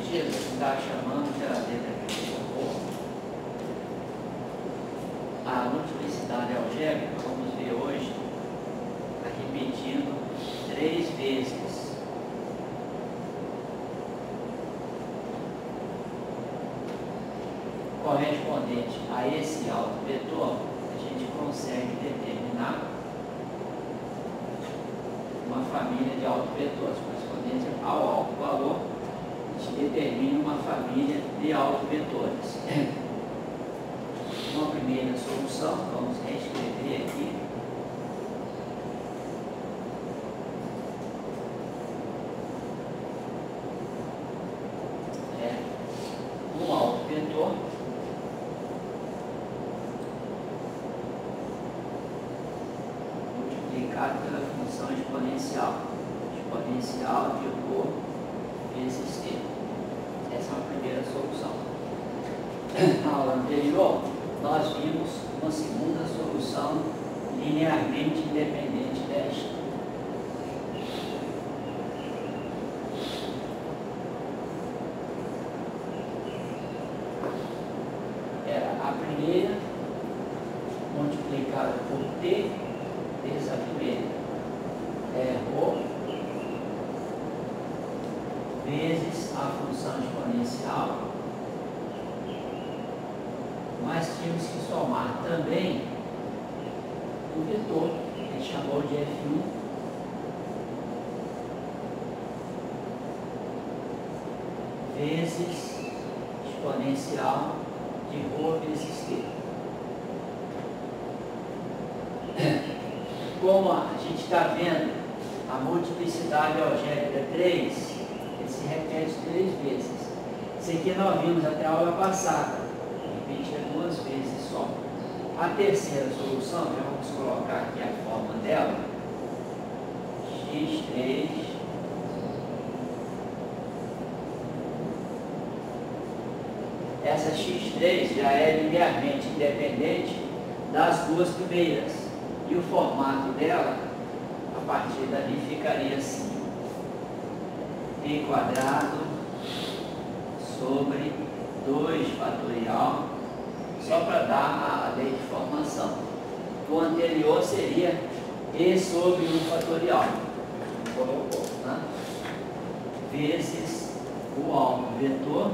dias, a gente está chamando de a letra que a multiplicidade algébrica, vamos ver hoje, está repetindo 3 vezes. Correspondente a esse autovetor, a gente consegue determinar uma família de autovetores. Correspondente ao autovalor, a gente determina uma família de autovetores. Uma primeira solução, vamos reescrever aqui. É um autovetor multiplicado pela função exponencial de rho vezes t. Essa é a primeira solução. Na aula anterior, nós vimos uma segunda solução linearmente independente desta. Era a primeira multiplicada por t vezes a primeira. É rho vezes a função exponencial. Mas tínhamos que somar também o vetor, que a gente chamou de F1, vezes exponencial de rho vezes t. Como a gente está vendo a multiplicidade algébrica 3, ele se repete 3 vezes. Isso aqui nós vimos até a aula passada. Repetida 2 vezes só. A terceira solução, já vamos colocar aqui a forma dela, x3 essa x3 já é linearmente independente das duas primeiras, e o formato dela, a partir dali, ficaria assim: t quadrado sobre 2 fatorial, só para dar a lei de formação. O anterior seria e sobre 1 fatorial, colocou, né? Vezes o autovetor,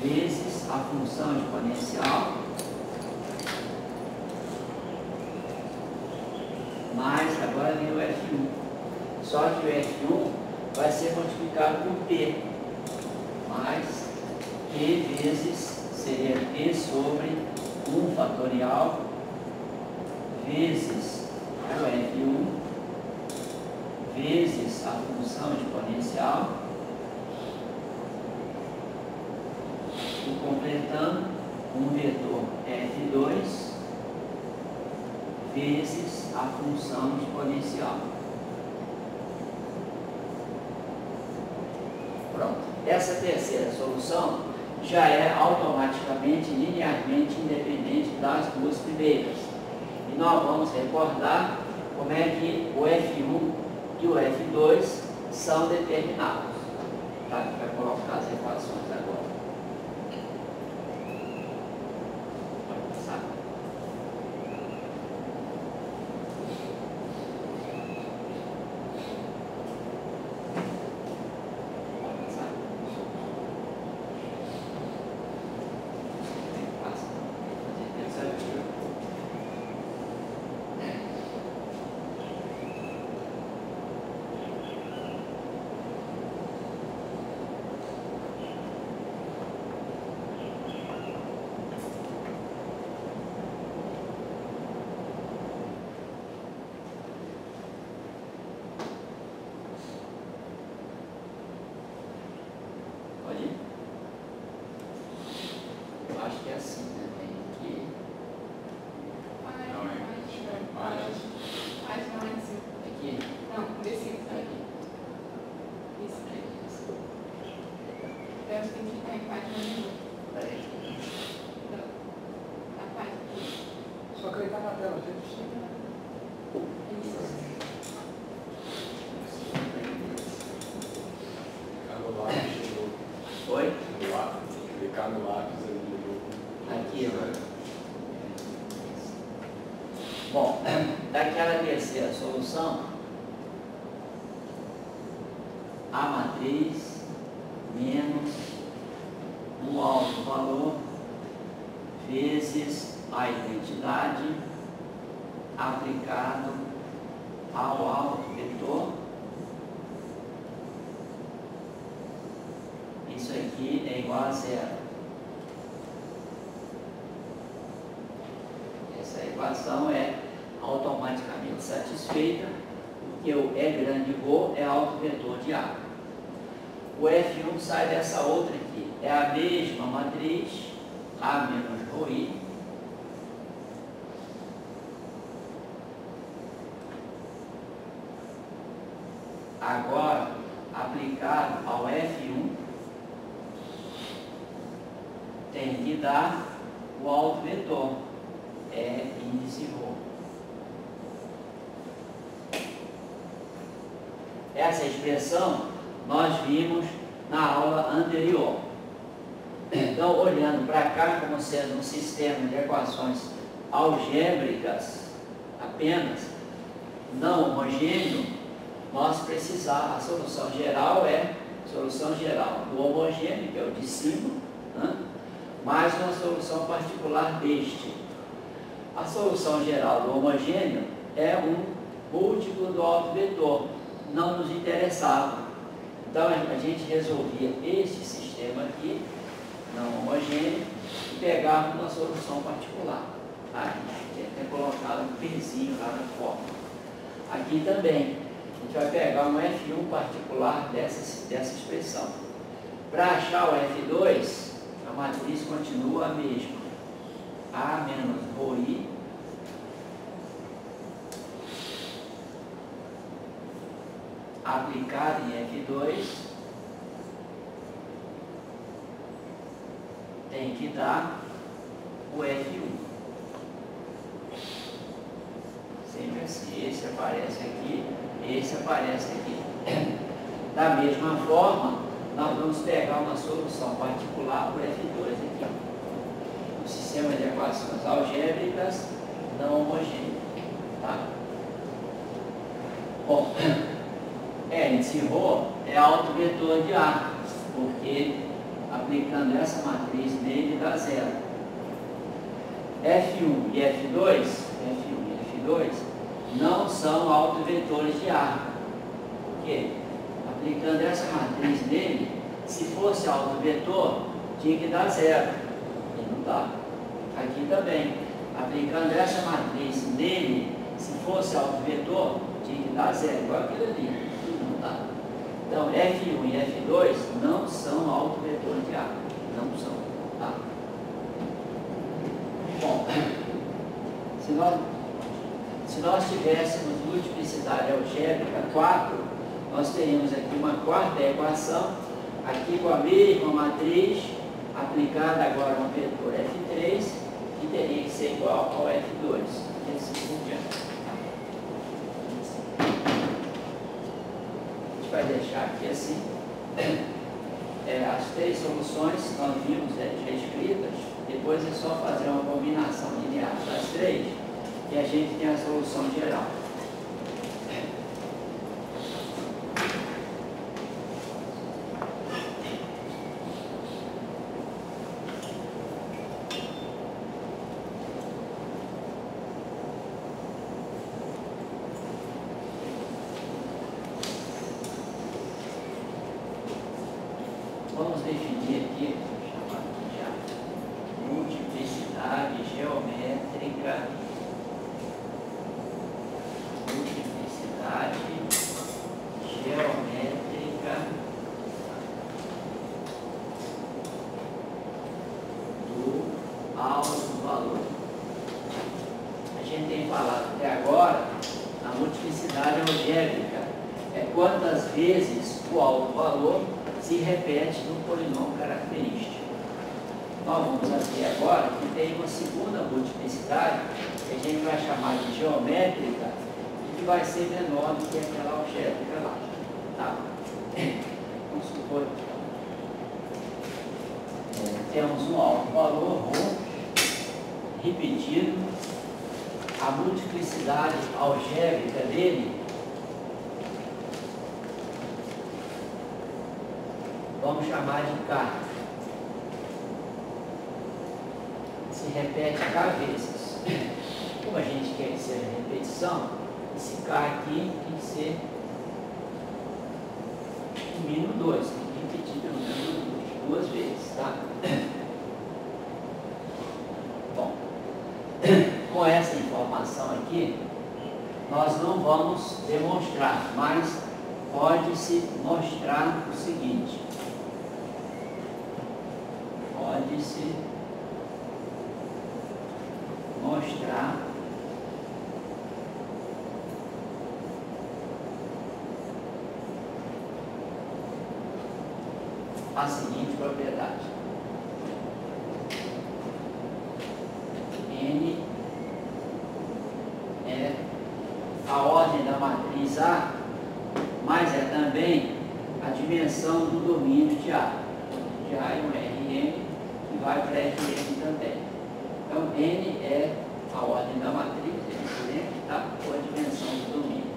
vezes a função exponencial, mais agora vem o F1. Só que o F1 vai ser multiplicado por T, mais T vezes, seria T sobre 1 fatorial, vezes o F1, vezes a função exponencial, e completando um vetor F2, vezes a função exponencial. Pronto. Essa terceira solução já é automaticamente, linearmente independente das duas primeiras. E nós vamos recordar como é que o F1 e o F2 são determinados. Tá? A gente vai colocar as equações agora. Acho que é assim, né? Tem aqui. Aqui? Não, desse Aqui. isso aqui. Eu acho que tem que ficar em página nenhuma. Peraí. A página. Só clicar na tela, gente. Isso. solução, a matriz menos o alto valor vezes a identidade aplicado ao alto vetor. Isso aqui é igual a zero. Essa equação é automaticamente satisfeita, porque o E grande Rho é alto vetor de A. O F1 sai dessa outra aqui. É a mesma matriz, A menos Rho I, agora aplicado ao F1 tem que dar o alto vetor, é índice Rho. Essa expressão nós vimos na aula anterior. Então, olhando para cá como sendo um sistema de equações algébricas apenas, não homogêneo, nós precisamos, a solução geral é a solução geral do homogêneo, que é o de cima, né? Mais uma solução particular deste. A solução geral do homogêneo é um múltiplo do alto vetor, não nos interessava. Então a gente resolvia este sistema aqui, não homogêneo, e pegava uma solução particular. A gente tinha que ter colocado um pezinho lá na fórmula. Aqui também, a gente vai pegar um F1 particular dessa expressão. Para achar o F2, a matriz continua a mesma. A menos Rho I aplicado em F2 tem que dar o F1. Sempre assim, esse aparece aqui, esse aparece aqui. Da mesma forma, nós vamos pegar uma solução particular por F2 aqui. O sistema de equações algébricas não homogêneo. Tá? Bom, índice Rho é alto vetor de A, porque aplicando essa matriz nele dá zero. F1 e F2 não são autovetores de A. Por quê? Aplicando essa matriz nele, se fosse autovetor, tinha que dar zero. E não dá. Aqui também. Aplicando essa matriz nele, se fosse autovetor, tinha que dar zero, igual aquilo ali. Não dá. Então, F1 e F2 não são autovetores de A. Não são. Tá? Bom, se nós tivéssemos multiplicidade algébrica 4, nós teríamos aqui uma quarta equação, aqui com a mesma matriz, aplicada agora a um vetor F3, que teria que ser igual ao F2, e assim por diante. A gente vai deixar aqui assim. As três soluções nós vimos reescritas, depois é só fazer uma combinação linear das três, e a gente tem a solução geral. Vamos definir aqui, chamado de multiplicidade geométrica. Multiplicidade geométrica do alto valor. A gente tem falado até agora, a multiplicidade algébrica é quantas vezes o alto valor se repete no polinômio característico. Nós vamos aqui agora que tem uma segunda multiplicidade que a gente vai chamar de geométrica e que vai ser menor do que aquela algébrica lá. Tá? Vamos supor que temos um alto valor Rho repetido, a multiplicidade algébrica dele vamos chamar de K. Se repete K vezes. Como a gente quer que seja repetição, esse K aqui tem que ser no mínimo 2, tem que repetir pelo menos 2 vezes, tá? Bom, com essa informação aqui, nós não vamos demonstrar, mas pode-se mostrar o seguinte. Pode-se mostrar a seguinte propriedade. N é a ordem da matriz A, mas é também a dimensão do domínio de A. De A é um Rn que vai para Rn também. Então, N é a ordem da matriz, tá? Ou a dimensão do domínio.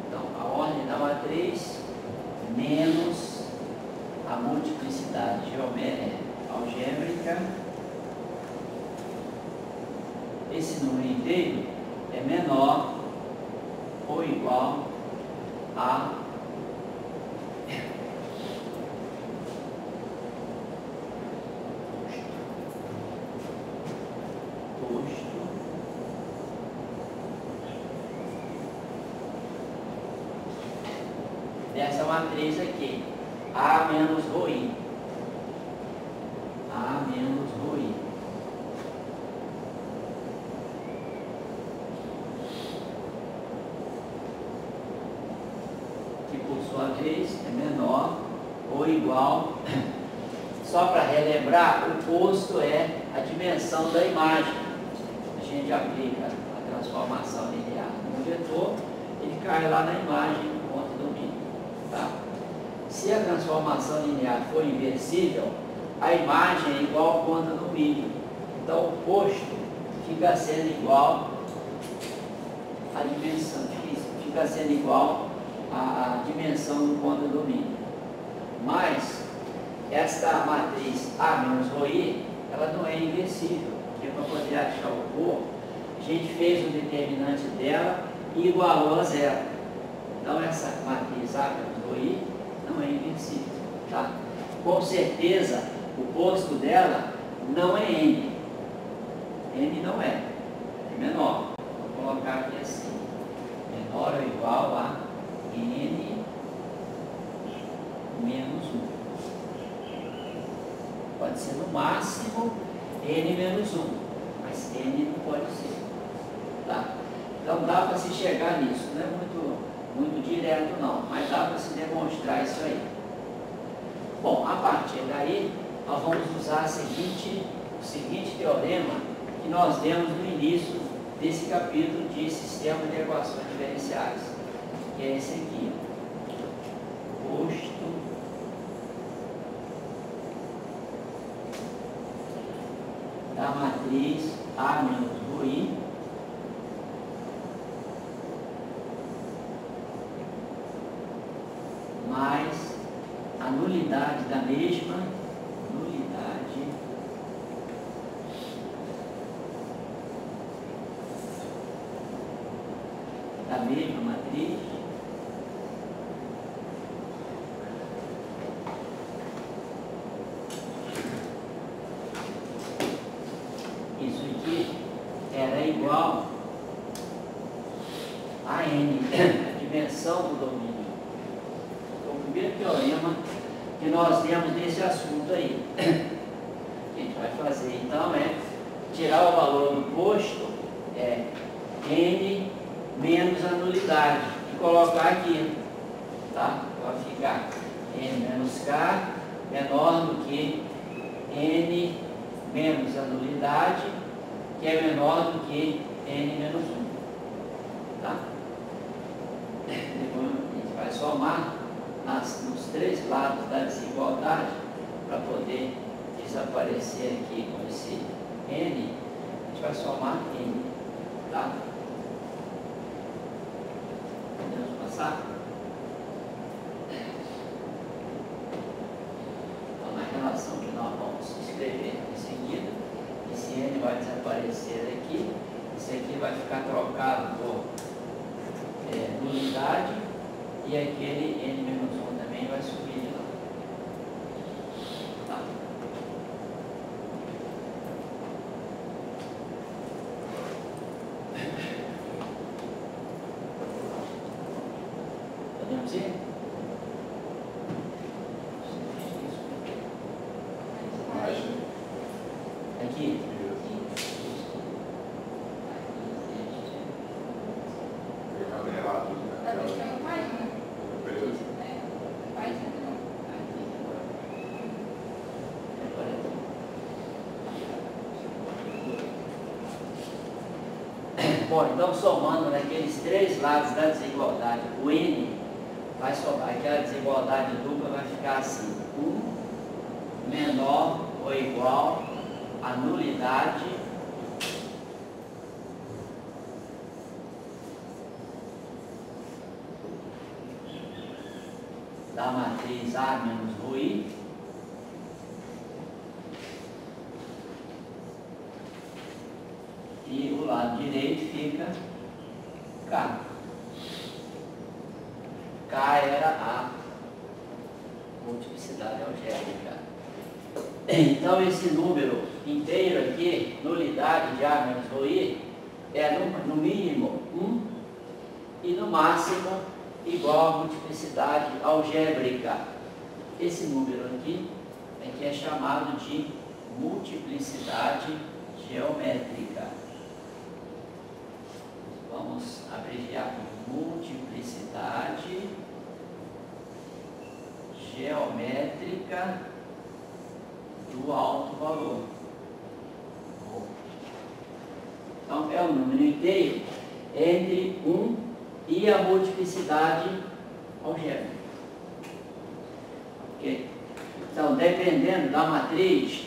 Então, a ordem da matriz menos a multiplicidade algébrica. Esse número inteiro é menor ou igual a posto dessa matriz aqui, A menos ρi. A menos ρi. Que por sua vez é menor ou igual. Só para relembrar, o posto é a dimensão da imagem. A gente aplica a transformação linear no vetor, ele cai lá na imagem do ponto do domínio. Tá? Se a transformação linear for inversível, a imagem é igual ao ponto do domínio. Então o posto fica sendo igual à dimensão, fica sendo igual à dimensão do ponto do domínio. Mas esta matriz A menos ρi, ela não é inversível, porque para poder achar o corpo, a gente fez o determinante dela e igualou a zero. Então essa matriz A menos ρi não é inversível, tá? Com certeza, o posto dela não é N. N não é, é menor. Vou colocar aqui assim, menor ou igual a N menos 1. Pode ser no máximo N menos 1, mas N não pode ser. Tá? Então dá para se chegar nisso, não é muito direto não, mas dá para se demonstrar isso aí. Bom, a partir daí, nós vamos usar o seguinte teorema que nós demos no início desse capítulo de sistema de equações diferenciais, que é esse aqui. Posto da matriz A menos ρi mais a nulidade da mesma matriz isso aqui era igual a N, a dimensão do domínio. Então, o primeiro teorema que nós temos nesse assunto aí, que a gente vai fazer então é tirar o valor do posto, N menos a nulidade, e colocar aqui, tá? Vai ficar N menos K menor do que N menos a nulidade, que é menor do que N menos 1. Tá? Depois a gente vai somar nos três lados da desigualdade para poder desaparecer aqui com esse N, a gente vai somar N. Tá? Podemos passar? ficar trocado por nulidade, e aquele n-1 também vai subir de lá. Tá. Podemos ir? Aqui. Bom, então somando naqueles três lados da desigualdade, o N vai somar, aquela desigualdade dupla vai ficar assim: 1 menor ou igual a nulidade da matriz A menos ρi e o lado direito fica K. K era a multiplicidade algébrica. Então esse número inteiro aqui, nulidade de A menos ρi, é no mínimo 1 e no máximo igual à multiplicidade algébrica. Esse número aqui é que é chamado de multiplicidade geométrica. Vamos abreviar por multiplicidade geométrica do alto valor. Então é o número inteiro entre 1 e a multiplicidade algébrica. Ok? Então, dependendo da matriz,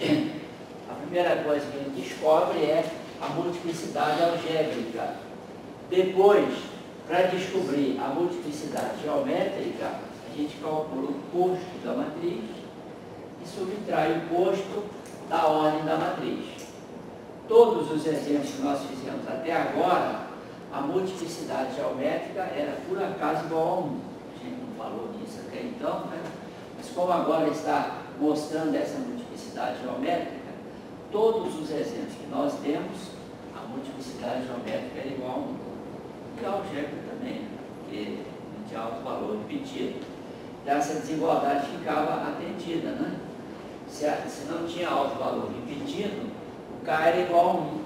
a primeira coisa que a gente descobre é a multiplicidade algébrica. Depois, para descobrir a multiplicidade geométrica, a gente calcula o posto da matriz e subtrai o posto da ordem da matriz. Todos os exemplos que nós fizemos até agora, a multiplicidade geométrica era por acaso igual a 1. A gente não falou disso até então, né? Mas como agora está mostrando essa multiplicidade geométrica, todos os exemplos que nós temos, a multiplicidade geométrica era igual a 1. E a algébrica também, porque não tinha alto valor repetido. Então essa desigualdade ficava atendida, né? Se não tinha alto valor repetido, o K era igual a 1.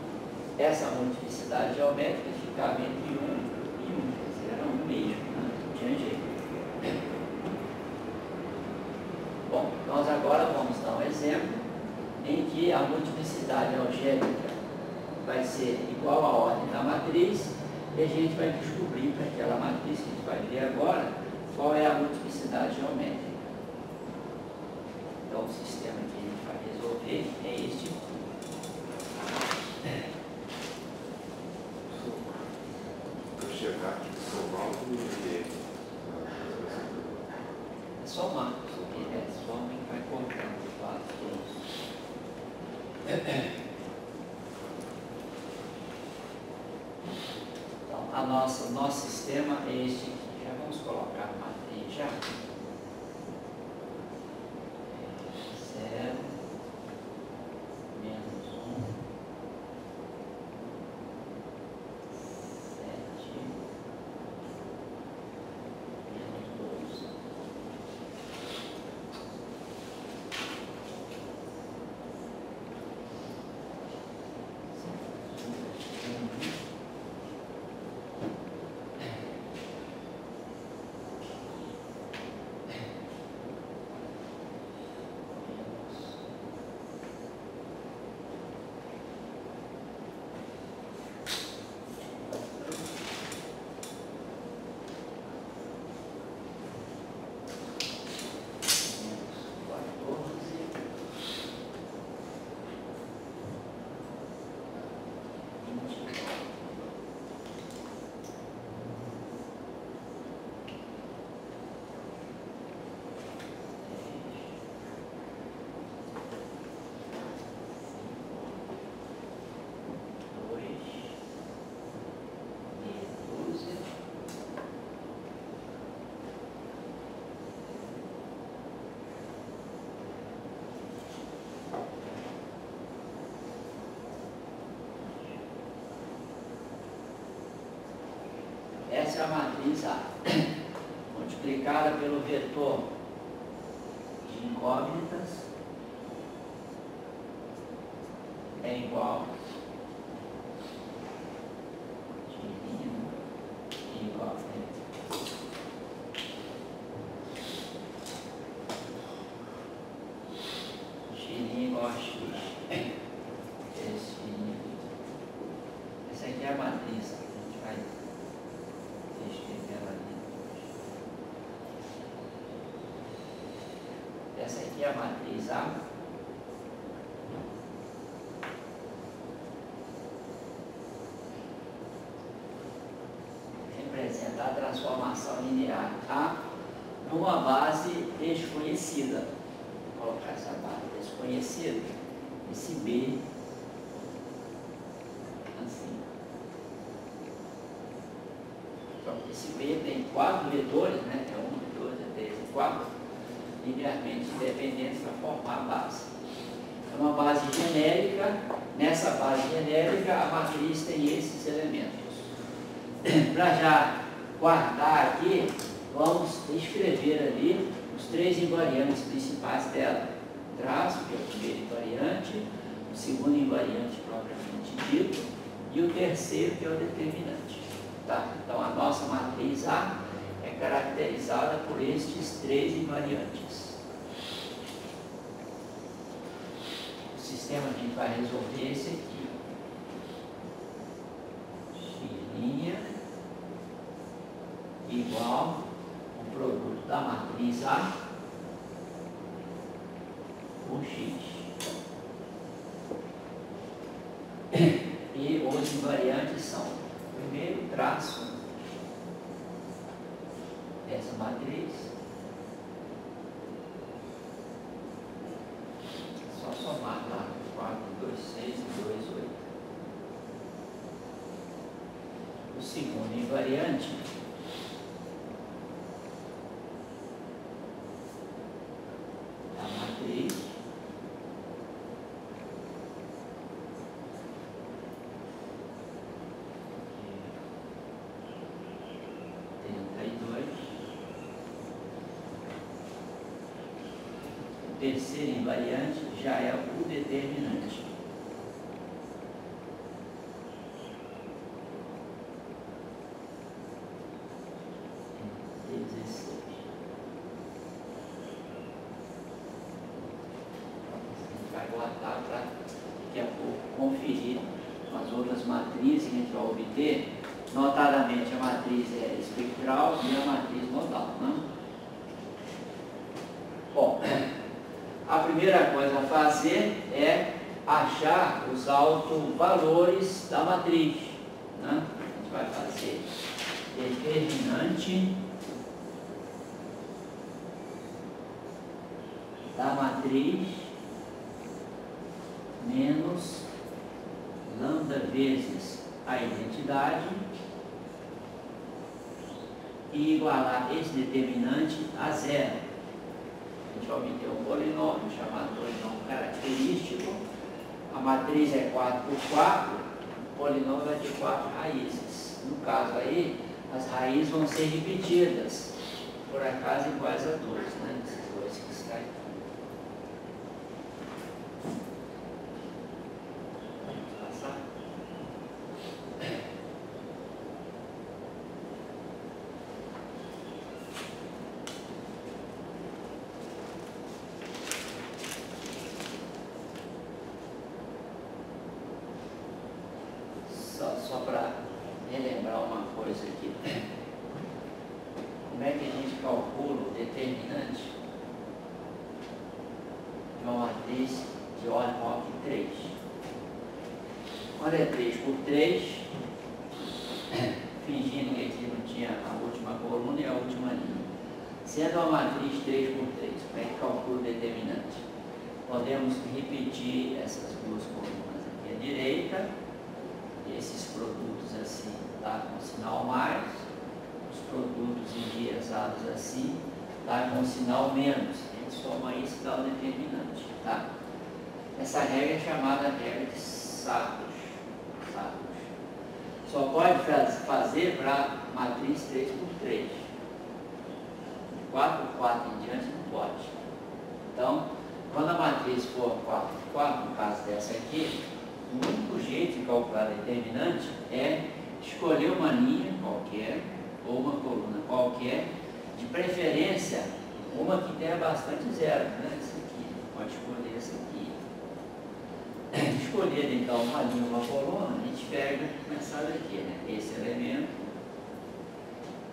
Essa multiplicidade geométrica ficava entre 1 e 1, quer dizer, era 1 mesmo, né? Não tinha jeito. Bom, nós agora vamos dar um exemplo em que a multiplicidade algébrica vai ser igual à ordem da matriz e a gente vai descobrir para aquela matriz que a gente vai ver agora qual é a multiplicidade geométrica. Então o sistema que a gente vai resolver é este. É somar, soma e vai contando os lados todos. Então, o nosso sistema é este aqui. Já vamos colocar a matriz já. 0, menos 1, 7, menos 12. essa é a matriz A, multiplicada pelo vetor de incógnitas é igual igual a x. Essa aqui é a matriz, a gente vai escrever ela ali. Essa aqui é a matriz A. Representa a transformação linear A numa base desconhecida. Vou colocar essa base desconhecida, esse B, assim. Então, esse B tem 4 vetores, né? É 1, 2, 3 e 4, linearmente independentes para formar a base. É uma base genérica. Nessa base genérica, a matriz tem esses elementos. Para já guardar aqui, vamos escrever ali os 3 invariantes principais dela. O traço, que é o primeiro invariante, o segundo invariante propriamente dito, e o terceiro, que é o determinante. Tá? Então, a nossa matriz A é caracterizada por estes 3 invariantes. O sistema que a gente vai resolver é esse aqui. X' igual o produto da matriz A por X. E os invariantes são, primeiro, traço dessa matriz. Só somar lá 4, 2, 6 e 2, 8. O segundo invariante da matriz o terceiro invariante já é o determinante. Vai guardar para daqui a pouco conferir as outras matrizes que a gente vai obter. Notadamente, a matriz é espectral e a matriz modal. Né? Bom, a primeira coisa a fazer é achar os autovalores da matriz. Né? A gente vai fazer determinante da matriz menos lambda vezes a identidade e igualar esse determinante a zero. A gente vai obter um polinômio chamado polinômio característico. A matriz é 4 por 4, o polinômio é de 4 raízes. No caso aí, as raízes vão ser repetidas, por acaso iguais a 2, né? Esses dois que estão aqui. Só para relembrar uma coisa aqui. Como é que a gente calcula o determinante de uma matriz de ordem 3? Quando é 3 por 3, fingindo que aqui não tinha a última coluna e a última linha. Sendo uma matriz 3 por 3, como é que calcula o determinante? Podemos repetir essas duas colunas aqui à direita. Esses produtos assim dá com sinal mais, os produtos enviesados assim dá com sinal menos. A gente soma isso e dá o determinante. Tá? Essa regra é chamada regra de Sardos. Só pode fazer para matriz 3 por 3. 4 por 4 em diante não pode. Então, quando a matriz for 4 por 4, no caso dessa aqui, o único jeito de calcular determinante é escolher uma linha qualquer ou uma coluna qualquer, de preferência uma que tenha bastante zeros, né? Essa aqui, pode escolher essa aqui. Escolher então uma linha ou uma coluna, a gente pega começar daqui, né? Esse elemento,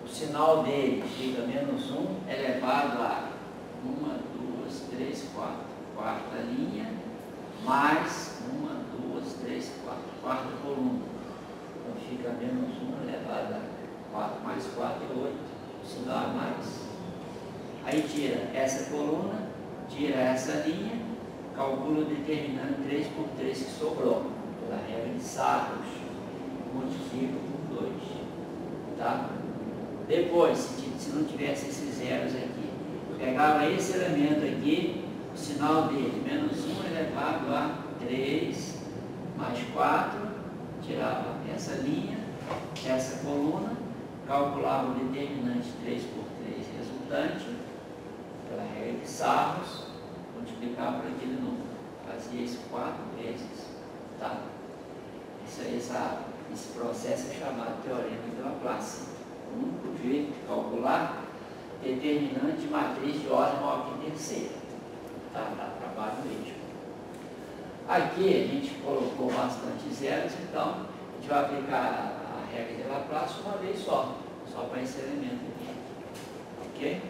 o sinal dele fica menos 1 elevado a 1, 2, 3, 4, quarta linha, mais 1, 2, 3, 4, quarta coluna. Então fica menos 1 elevado a 4 mais 4 é 8, o sinal é mais. Aí tira essa coluna, tira essa linha, calcula o determinante 3 por 3 que sobrou, pela regra de Sarros, multiplica por 2. Tá? Depois, se não tivesse esses zeros aqui, pegava esse elemento aqui, o sinal dele, menos 1 elevado a 3 mais 4, tirava essa linha, essa coluna, calculava o determinante 3 por 3 resultante, pela regra de Sarros, multiplicava por aquele número. Fazia isso 4 vezes. Tá? Esse processo é chamado teorema de Laplace. O único jeito de calcular determinante de matriz de ordem maior que terceira. Tá? Dá trabalho mesmo. Aqui a gente colocou bastante zeros, então a gente vai aplicar a regra de Laplace uma vez só para esse elemento aqui. Ok?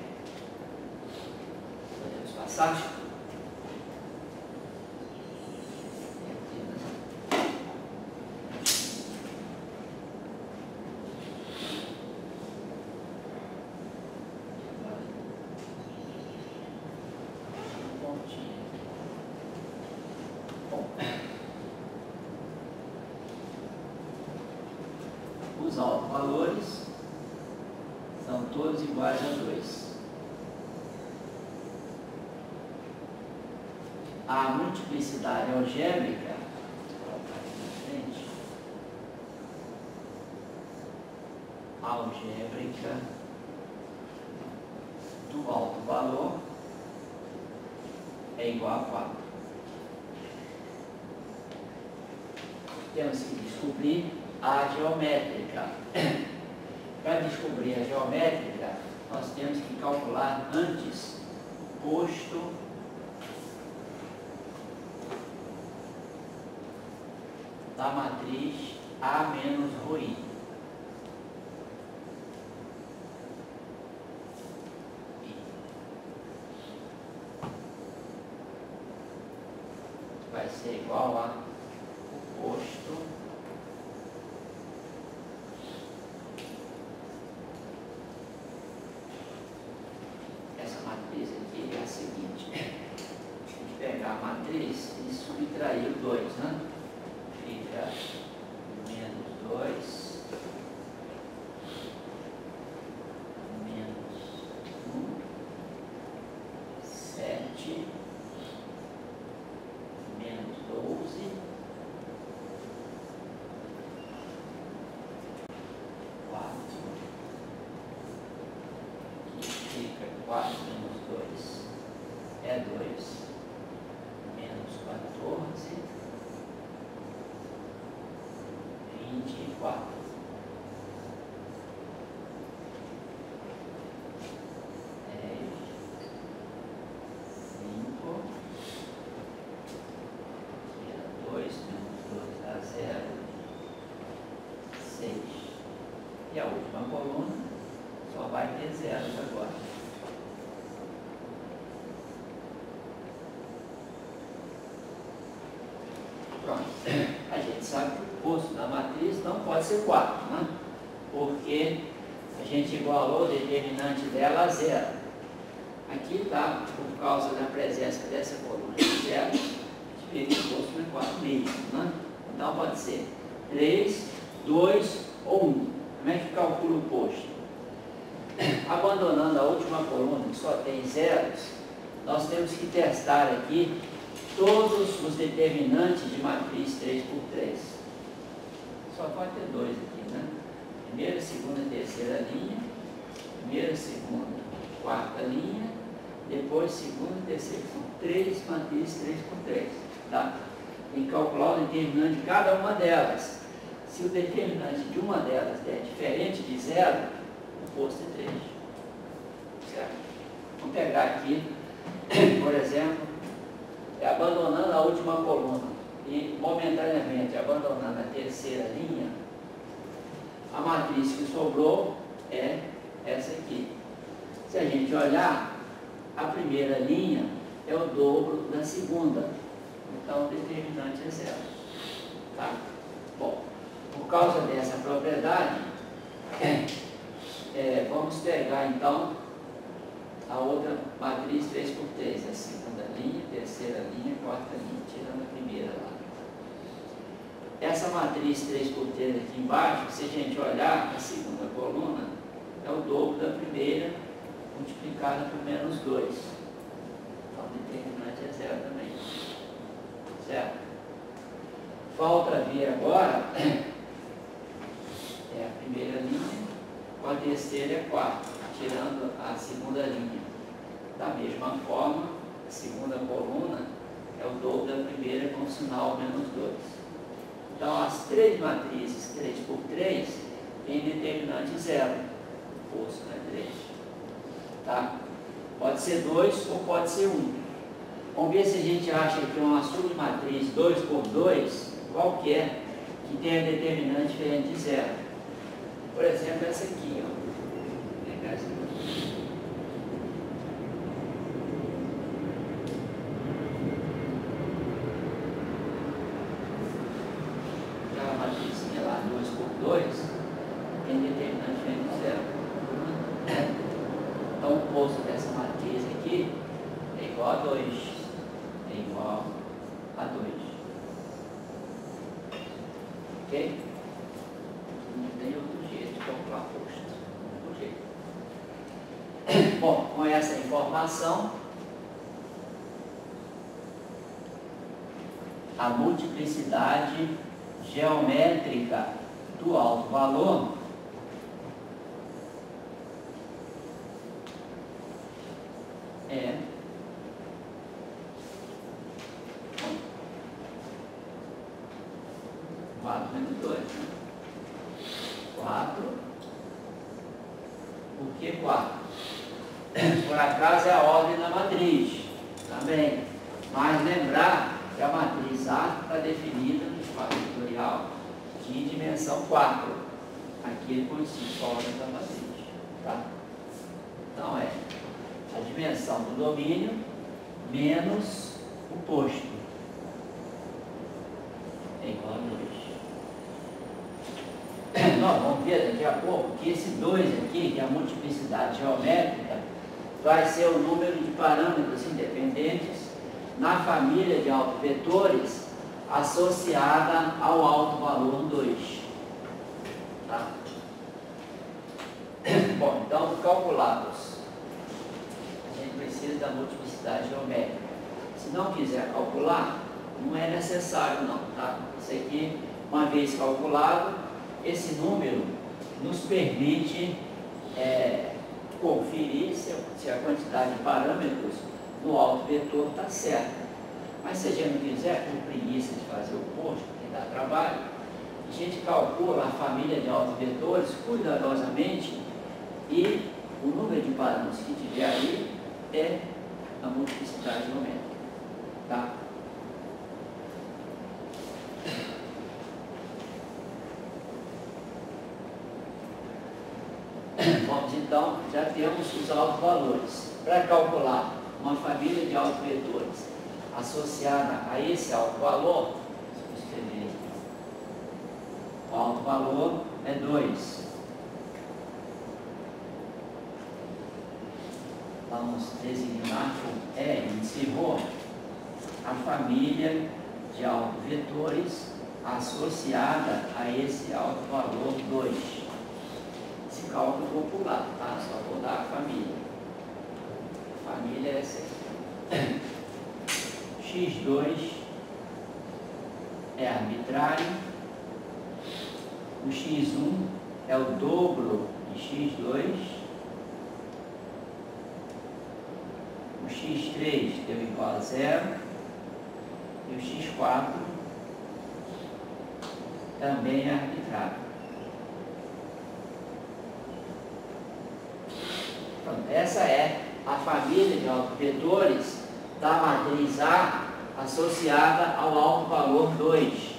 Podemos passar? Os autovalores são todos iguais a 2. A multiplicidade algébrica, vou colocar aqui na frente, algébrica do alto valor é igual a 4. Temos que descobrir a geométrica. Para descobrir a geométrica, nós temos que calcular antes o posto da matriz A menos ρi. Vai ser igual a o posto aqui é a seguinte, a gente pegar a matriz e subtrair o 2, né? Fica menos 2, menos 1, 7, menos 12, 4, aqui fica 4 menos 2 é 2, menos 14, 24. É 5, aqui é 2, menos 2 dá 0, 6. E a última coluna só vai ter zeros agora. Pronto. A gente sabe que o posto da matriz não pode ser 4, né? Porque a gente igualou o determinante dela a 0. Aqui está, por causa da presença dessa coluna de 0, a gente vê que o posto não é 4 mesmo, né? Então pode ser 3, 2 ou 1. Como é que calcula o posto? Abandonando a última coluna, que só tem zeros, nós temos que testar aqui todos os determinantes de matriz 3 por 3. só pode ter dois aqui, né? Primeira, segunda e terceira linha, primeira, segunda, quarta linha, depois segunda e terceira. São três matrizes 3×3, tá? Tem que calcular o determinante de cada uma delas. Se o determinante de uma delas é diferente de zero, o posto é 3. Certo? Vamos pegar aqui, por exemplo, abandonando a última coluna e momentaneamente abandonando a terceira linha, a matriz que sobrou é essa aqui. Se a gente olhar, a primeira linha é o dobro da segunda, então o determinante é zero. Tá? Bom, por causa dessa propriedade, vamos pegar então a outra matriz 3×3, a segunda linha, terceira linha, quarta linha, tirando a primeira lá. Essa matriz 3×3 aqui embaixo, se a gente olhar a segunda coluna, é o dobro da primeira multiplicada por menos 2. Então o determinante é zero também. Certo? Falta vir agora a primeira linha, com a terceira é 4, tirando a segunda linha. Da mesma forma, a segunda coluna é o dobro da primeira com o sinal menos 2. Então, as três matrizes 3×3 têm determinante zero. O posto é 3. Tá? Pode ser 2 ou pode ser 1. Vamos ver se a gente acha que uma submatriz 2×2, qualquer, que tenha determinante diferente de zero. Por exemplo, essa aqui, ó. Vou pegar essa aqui. Aquela matrizinha lá, 2×2, tem determinante diferente de zero. Então, o posto dessa matriz aqui é igual a 2. É igual a 2. Ok? Não tem outro jeito de calcular posto. Outro jeito. Bom, com essa informação, a multiplicidade geométrica do alto valor é 4 menos 2, né? 4. Por que 4? Por acaso é a ordem da matriz também. Mas lembrar que a matriz A está definida no espaço vetorial de dimensão 4. Aqui ele consiste a ordem da matriz. Tá? Então é a dimensão do domínio menos o posto. É igual a 2. Nós vamos ver daqui a pouco que esse 2 aqui, que é a multiplicidade geométrica, vai ser o número de parâmetros independentes na família de autovetores associada ao alto valor 2. Tá? Bom, então, calculados, a gente precisa da multiplicidade geométrica. Se não quiser calcular, não é necessário não, tá? Isso aqui, uma vez calculado, esse número nos permite conferir se a quantidade de parâmetros no autovetor está certa. Mas se a gente não quiser, por preguiça de fazer o posto, que dá trabalho, a gente calcula a família de autovetores cuidadosamente e o número de parâmetros que tiver aí é a multiplicidade geométrica. Tá? Bom, então, já temos os autovalores. Para calcular uma família de autovetores associada a esse autovalor, vou escrever aqui. O autovalor é 2. Vamos designar por índice ρ a família de autovetores associada a esse autovalor 2. Esse cálculo eu vou pular, tá? Só vou dar a família. A família é essa aqui. X2 é arbitrário, o x1 é o dobro de x2, o x3 deu igual a 0, e o x4 também é arbitrário. Então, essa é a família de autovetores da matriz A associada ao alto valor 2.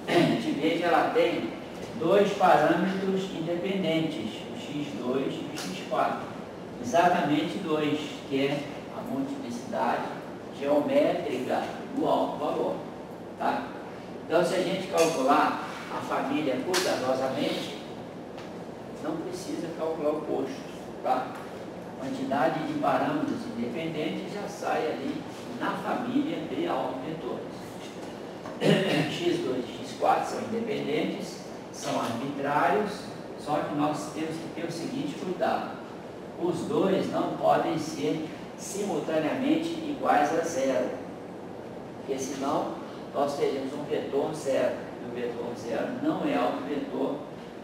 A gente vê que ela tem dois parâmetros independentes, o x2 e o x4. Exatamente dois, que é a multiplicidade geométrica do alto valor. Tá? Então, se a gente calcular a família cuidadosamente, não precisa calcular o posto. Tá? A quantidade de parâmetros independentes já sai ali na família de autovetores. x2 e x4 são independentes, são arbitrários, só que nós temos que ter o seguinte cuidado: os dois não podem ser simultaneamente iguais a 0, porque senão nós teríamos um vetor 0, e o vetor 0 não é autovetor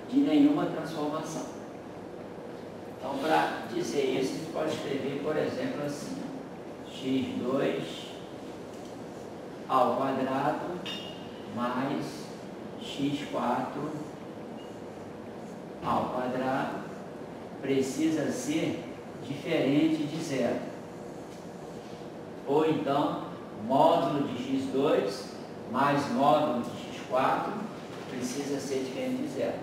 de nenhuma transformação. Então, para dizer isso, a gente pode escrever, por exemplo, assim: x2 ao quadrado mais x4 ao quadrado precisa ser diferente de 0. Ou então, módulo de x2 mais módulo de x4 precisa ser diferente de 0.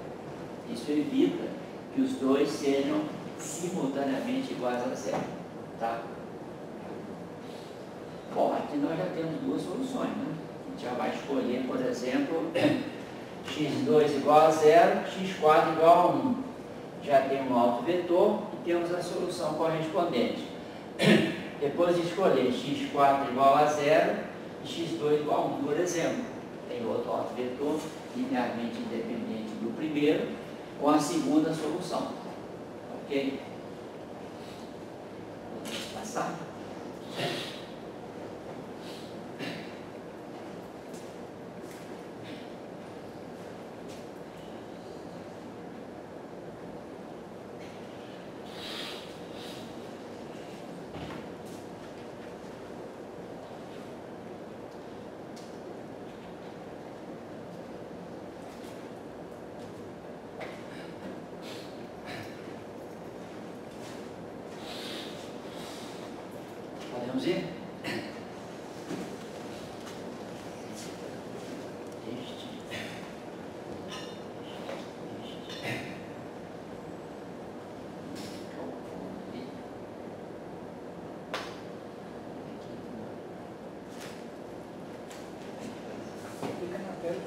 Isso evita que os dois sejam simultaneamente iguais a 0. Tá? Bom, aqui nós já temos duas soluções, né? A gente já vai escolher, por exemplo, x2 igual a 0, x4 igual a 1. Já tem um autovetor e temos a solução correspondente. Depois de escolher x4 igual a 0 e x2 igual a 1, por exemplo, tem outro autovetor linearmente independente do primeiro, com a segunda solução. Ok? Vamos passar. Podemos ir? Fica na tela.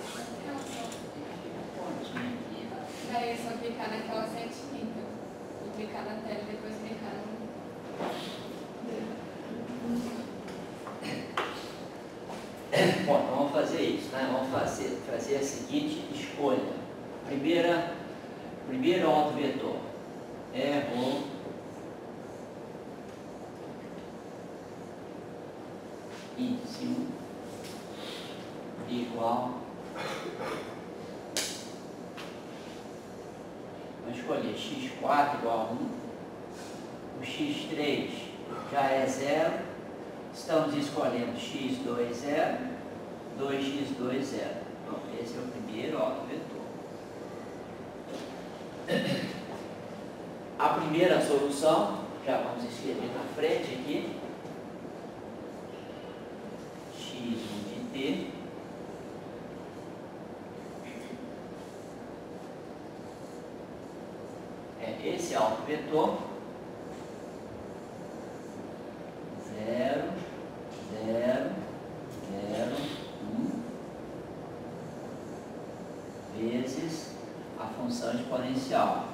Daí é só clicar naquela setinha e clicar na tela e depois clicar no... Bom, então vamos fazer isso, né? Vamos fazer a seguinte escolha. Primeiro autovetor. Erro índice 1 igual. Vamos escolher x4 igual a 1. O x3 já é 0. Estamos escolhendo x2 0, 2x2 0. Então, esse é o primeiro autovetor. A primeira solução, já vamos escrever na frente aqui, x1 de t é esse autovetor, 0, 0, 0, 1, vezes a função exponencial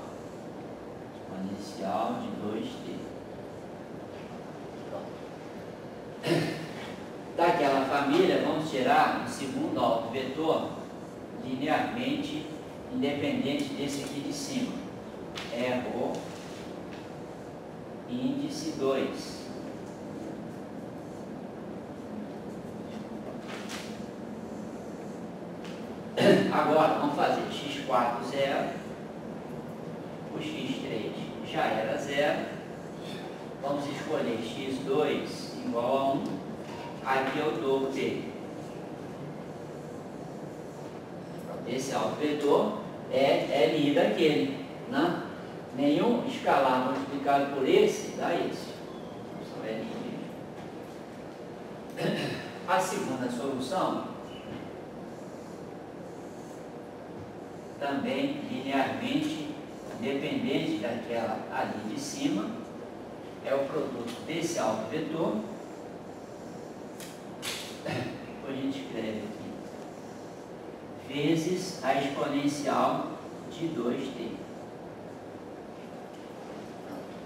de 2t. Daquela família, vamos tirar um segundo autovetor linearmente independente desse aqui de cima. Erro índice 2. Agora, vamos fazer x4 x4 zero, o x3 já era zero, vamos escolher x2 igual a 1, aqui é o dobro dele. Esse autovetor é li daquele, né? Nenhum escalar multiplicado por esse dá esse. Só é li. A segunda solução, também linearmente dependente daquela ali de cima, é o produto desse autovetor. Depois a gente escreve aqui, vezes a exponencial de 2t.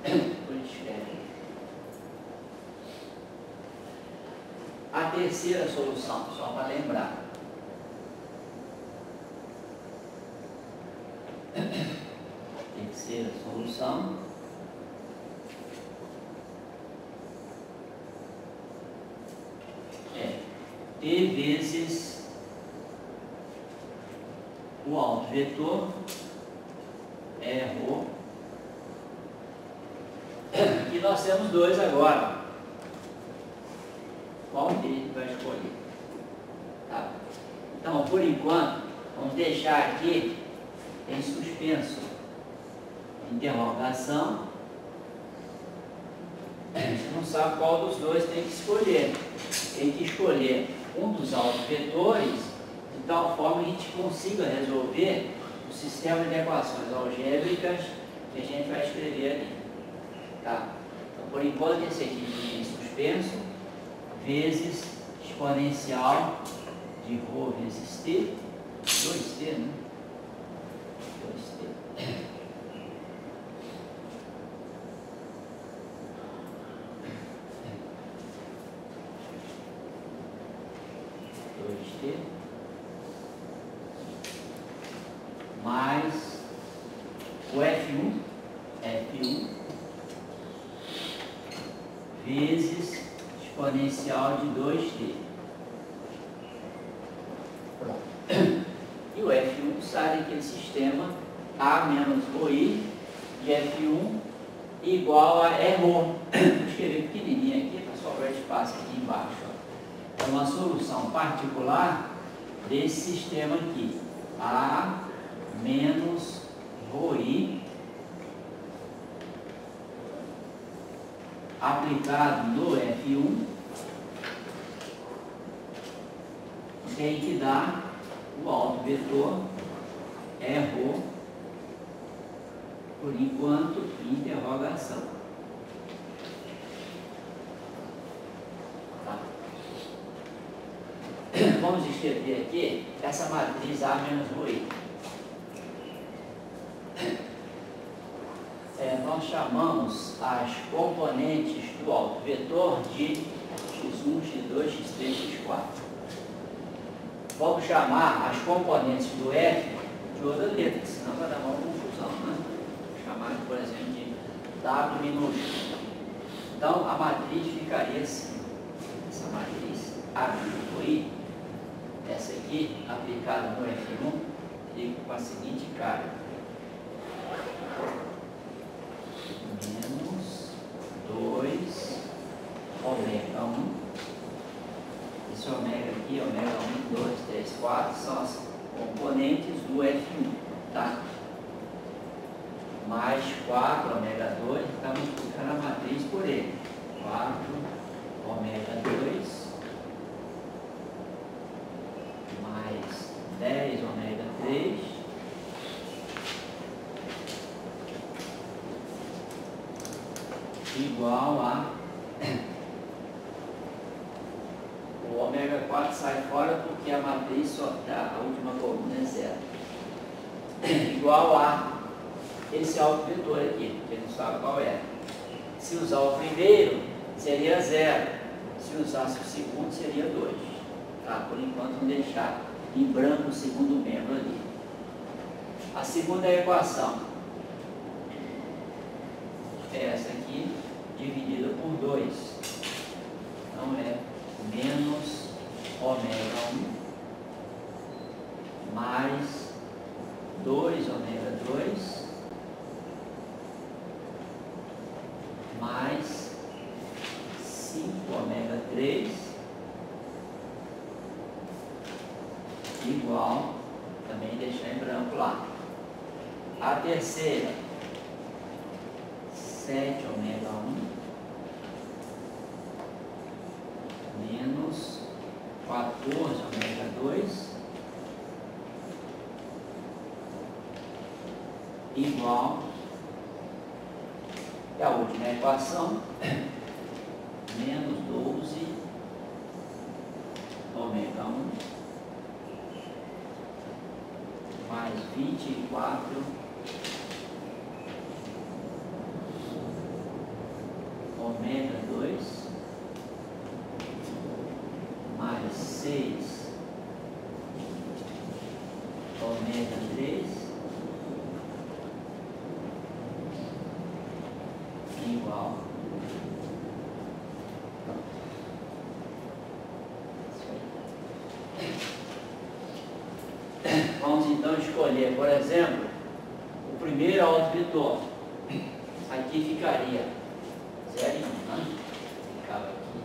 Depois a gente escreve. A terceira solução, só para lembrar. Terceira solução é t vezes o autovetor rho. E nós temos dois agora. Qual dele vai escolher? Tá? Então, por enquanto, vamos deixar aqui em suspenso. Interrogação. A gente não sabe qual dos dois tem que escolher. Tem que escolher um dos autovetores de tal forma que a gente consiga resolver o sistema de equações algébricas que a gente vai escrever ali. Tá? Então, por enquanto, esse aqui fica em suspenso, vezes exponencial de ρ vezes t, 2t, né? 2t. 2t mais o F1 vezes exponencial de 2t. E o F1 sai daquele sistema A menos ρi de F1 igual a ρ. Vou escrever pequenininho aqui para sobrar espaço aqui embaixo. Ó. É uma solução particular desse sistema aqui. A menos ρi aplicado no F1 tem que dar o autovetor rho, por enquanto, interrogação. Tá? Vamos escrever aqui essa matriz A menos ρi. Nós chamamos as componentes do autovetor de x1, x2, x3, x4. Vamos chamar as componentes do F de outra letra, senão vai dar uma confusão, né? Vou chamar, por exemplo, de W minúsculo. Então, a matriz ficaria assim. Essa matriz A menos ρi, essa aqui, aplicada no F1, fica com a seguinte cara. Menos 2 ômega 1. Esse ômega aqui, ômega 1, 2, 3, 4, são as componentes do F1, tá? Mais 4 ômega 2, está multiplicando a matriz por ele. 4 ômega 2 mais 10 ômega 3 igual a o ômega 4 sai fora porque a matriz só dá, a última coluna é zero, igual a esse autovetor aqui, que a gente não sabe qual é. Se usar o primeiro, seria zero. Se usasse o segundo, seria 2. Tá? Por enquanto, vamos deixar em branco o segundo membro ali. A segunda equação é essa aqui, dividida por 2. Então, é menos ômega 1 mais 2 igual, também deixar em branco lá. A terceira, 7 ômega 1 menos 14 ômega 2 igual, e a última equação, menos 12 ômega 1 mais 24 ômega 2 mais 6 ômega 3 igual. Vamos então escolher, por exemplo, o primeiro autovetor. Aqui ficaria 0 e 1, né? Ficava aqui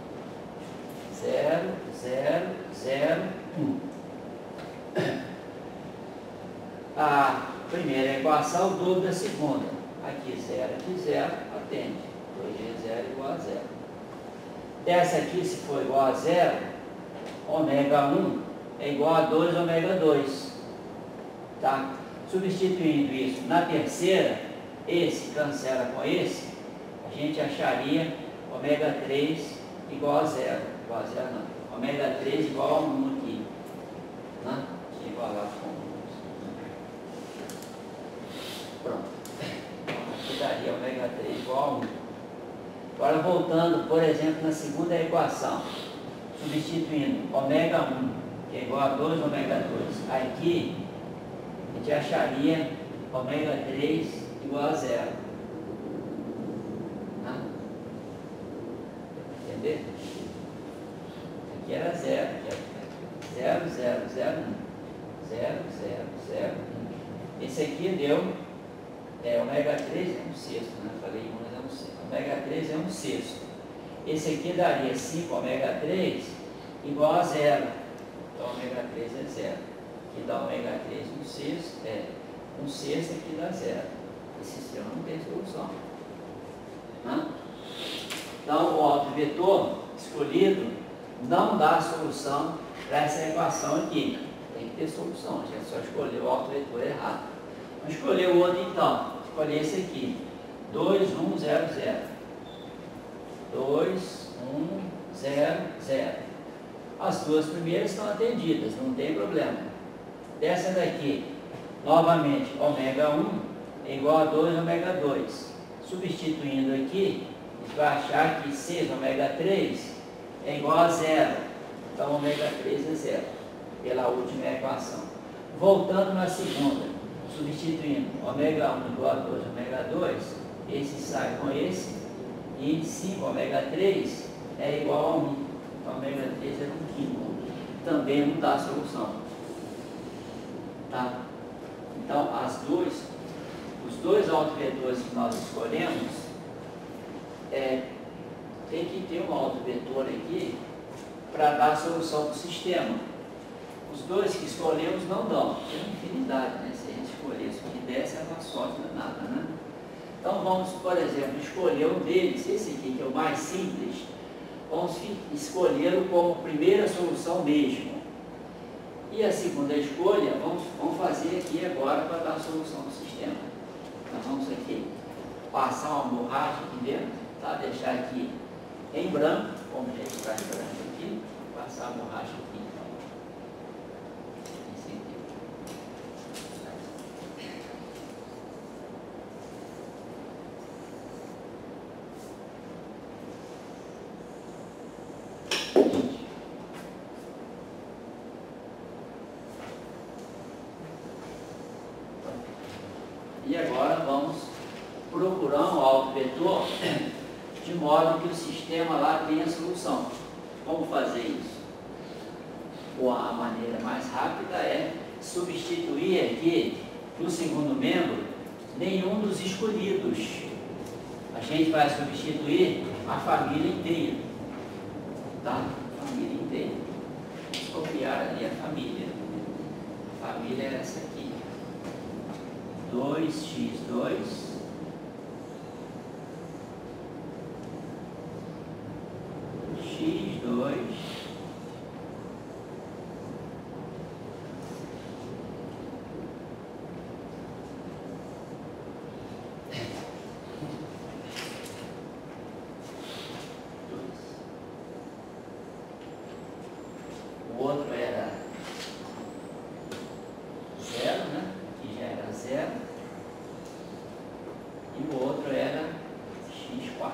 0, 0, 0, 1. A primeira equação, o dobro da segunda. Aqui 0, aqui 0, atende. 2 vezes 0 igual a 0. Dessa aqui, se for igual a 0, ômega 1 é igual a 2 ômega 2. Tá? Substituindo isso na terceira, esse cancela com esse, a gente acharia ômega 3 igual a 0. Igual a 0 não. Ômega 3 igual a 1 aqui. Né? Aqui igualado com 1. Pronto. Aqui daria ômega 3 igual a 1. Agora voltando, por exemplo, na segunda equação, substituindo ômega 1, que é igual a 2 ômega 2, aqui a gente acharia ômega 3 igual a 0. Entender? Aqui era 0, aqui era 0, 0, 0, 1. 0, 0, 0, 1. Esse aqui deu, ômega 3 é 1 sexto, né? Falei 1, mas é 1 sexto. Ômega 3 é 1 sexto. Esse aqui daria 5 ômega 3 igual a 0. Então, ômega 3 é 0. Aqui dá ômega 3, 1 sexto, 1 sexto aqui dá 0. Esse sistema não tem solução. Né? Então, o autovetor escolhido não dá solução para essa equação aqui. Tem que ter solução, a gente só escolheu o autovetor errado. Vamos escolher o outro então. Escolher esse aqui. 2, 1, 0, 0. 2, 1, 0, 0. As duas primeiras estão atendidas, não tem problema. Dessa daqui, novamente, ômega 1 é igual a 2 ômega 2. Substituindo aqui, a gente vai achar que 6 ômega 3 é igual a 0. Então, ômega 3 é 0, pela última equação. Voltando na segunda, substituindo ômega 1 igual a 2 ômega 2, esse sai com esse, e 5 ômega 3 é igual a 1. Então, ômega 3 é 1/5. Também não dá solução. Tá? Então, os dois autovetores que nós escolhemos, tem que ter um autovetor aqui para dar a solução do sistema. Os dois que escolhemos não dão, tem uma infinidade, né? Se a gente escolhesse o que desse, é uma sorte danada, né? Então vamos, por exemplo, escolher um deles, esse aqui que é o mais simples, vamos escolhê-lo como primeira solução mesmo. E a segunda escolha, vamos fazer aqui agora para dar a solução do sistema. Então vamos aqui passar uma borracha aqui dentro, tá? Deixar aqui em branco, como a gente está em branco aqui, passar a borracha aqui então. Esse aqui. E agora vamos procurar um autovetor de modo que o sistema lá tenha solução. Como fazer isso? A maneira mais rápida é substituir aqui no segundo membro nenhum dos escolhidos. A gente vai substituir a família inteira. Tá? A família inteira. Vamos copiar ali a família. subfamília é essa aqui. 2x2 x2 o outro era 0, né? Aqui já era 0. E o outro era x4.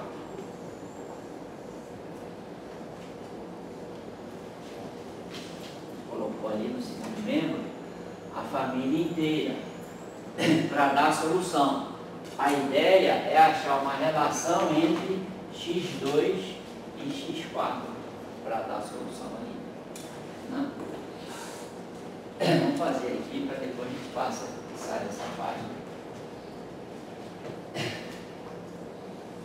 Colocou ali no segundo membro a família inteira para dar a solução. A ideia é achar uma relação entre x2 e x4 para dar a solução ali. Né? Vamos fazer aqui para depois a gente passa e sai dessa página.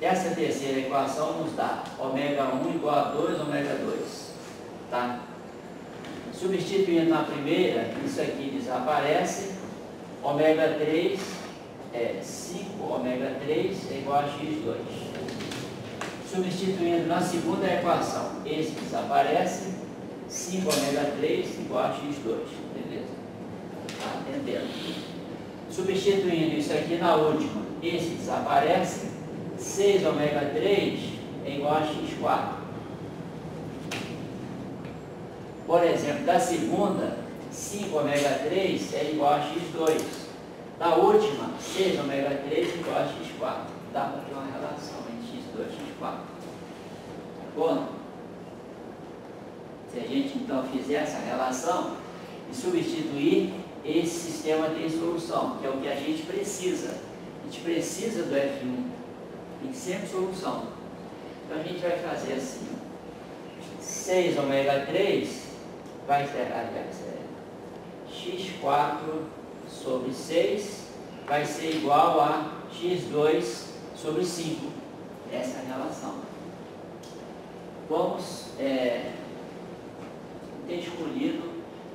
Essa terceira equação nos dá ω1 igual a 2 ω2. Tá? Substituindo na primeira, isso aqui desaparece. ω3 é 5ω3 é igual a x2. Substituindo na segunda equação, esse desaparece. 5ω3 igual a x2. Beleza? Tá entendendo? Substituindo isso aqui na última, esse desaparece. 6ω3 é igual a x4. Por exemplo, da segunda, 5ω3 é igual a x2. Da última, 6ω3 é igual a x4. Dá para ter uma relação entre x2 e x4. Tá bom? Se a gente então fizer essa relação e substituir, esse sistema tem solução, que é o que a gente precisa. A gente precisa do F1. Tem sempre solução. Então a gente vai fazer assim. 6ω3 vai ser, aliás, x4 sobre 6 vai ser igual a x2 sobre 5. Essa é a relação. Vamos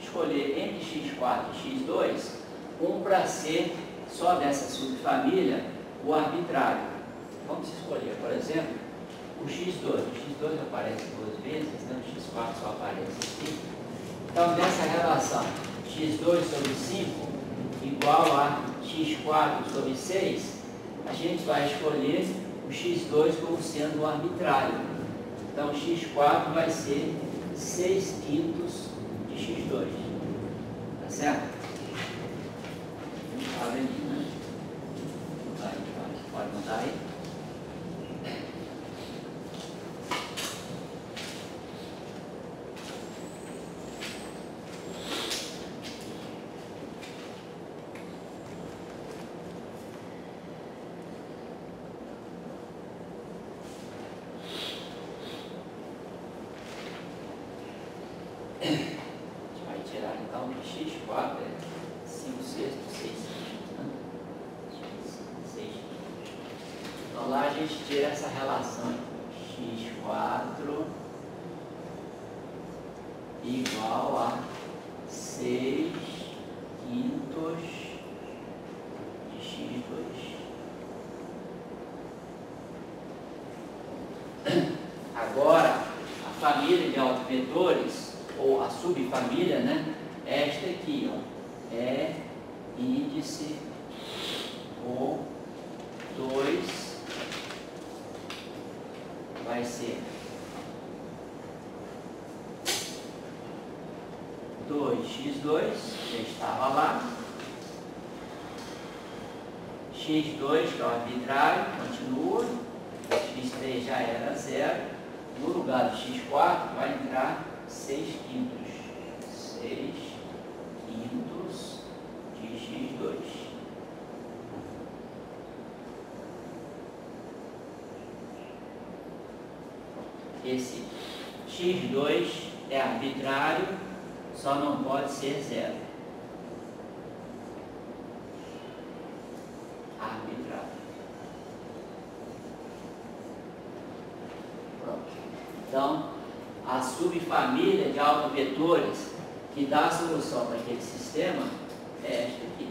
escolher entre x4 e x2 um para ser só dessa subfamília o arbitrário. Vamos escolher, por exemplo, o x2. O x2 aparece duas vezes, né? O x4 só aparece aqui. Então, nessa relação, x2 sobre 5 igual a x4 sobre 6, a gente vai escolher o x2 como sendo o arbitrário. Então, x4 vai ser 6/5 de x2. Tá certo? Abre aqui, né? Pode mudar aí. x4 é 5/6, 6/5, né? 6/5. Então lá a gente tira essa relação x4 igual a 6/5 de x2. Agora, a família de autovetores, ou a subfamília, né? Esta aqui, ó, é índice O2, vai ser 2x2, já estava lá, x2, que é o arbitrário, continua, x3 já era 0, no lugar do x4 vai entrar 6/5. 6/5 de x2. Esse x2 é arbitrário, só não pode ser 0. Arbitrário. Pronto. Então, a subfamília de autovetores que dá a solução para aquele sistema é esta aqui.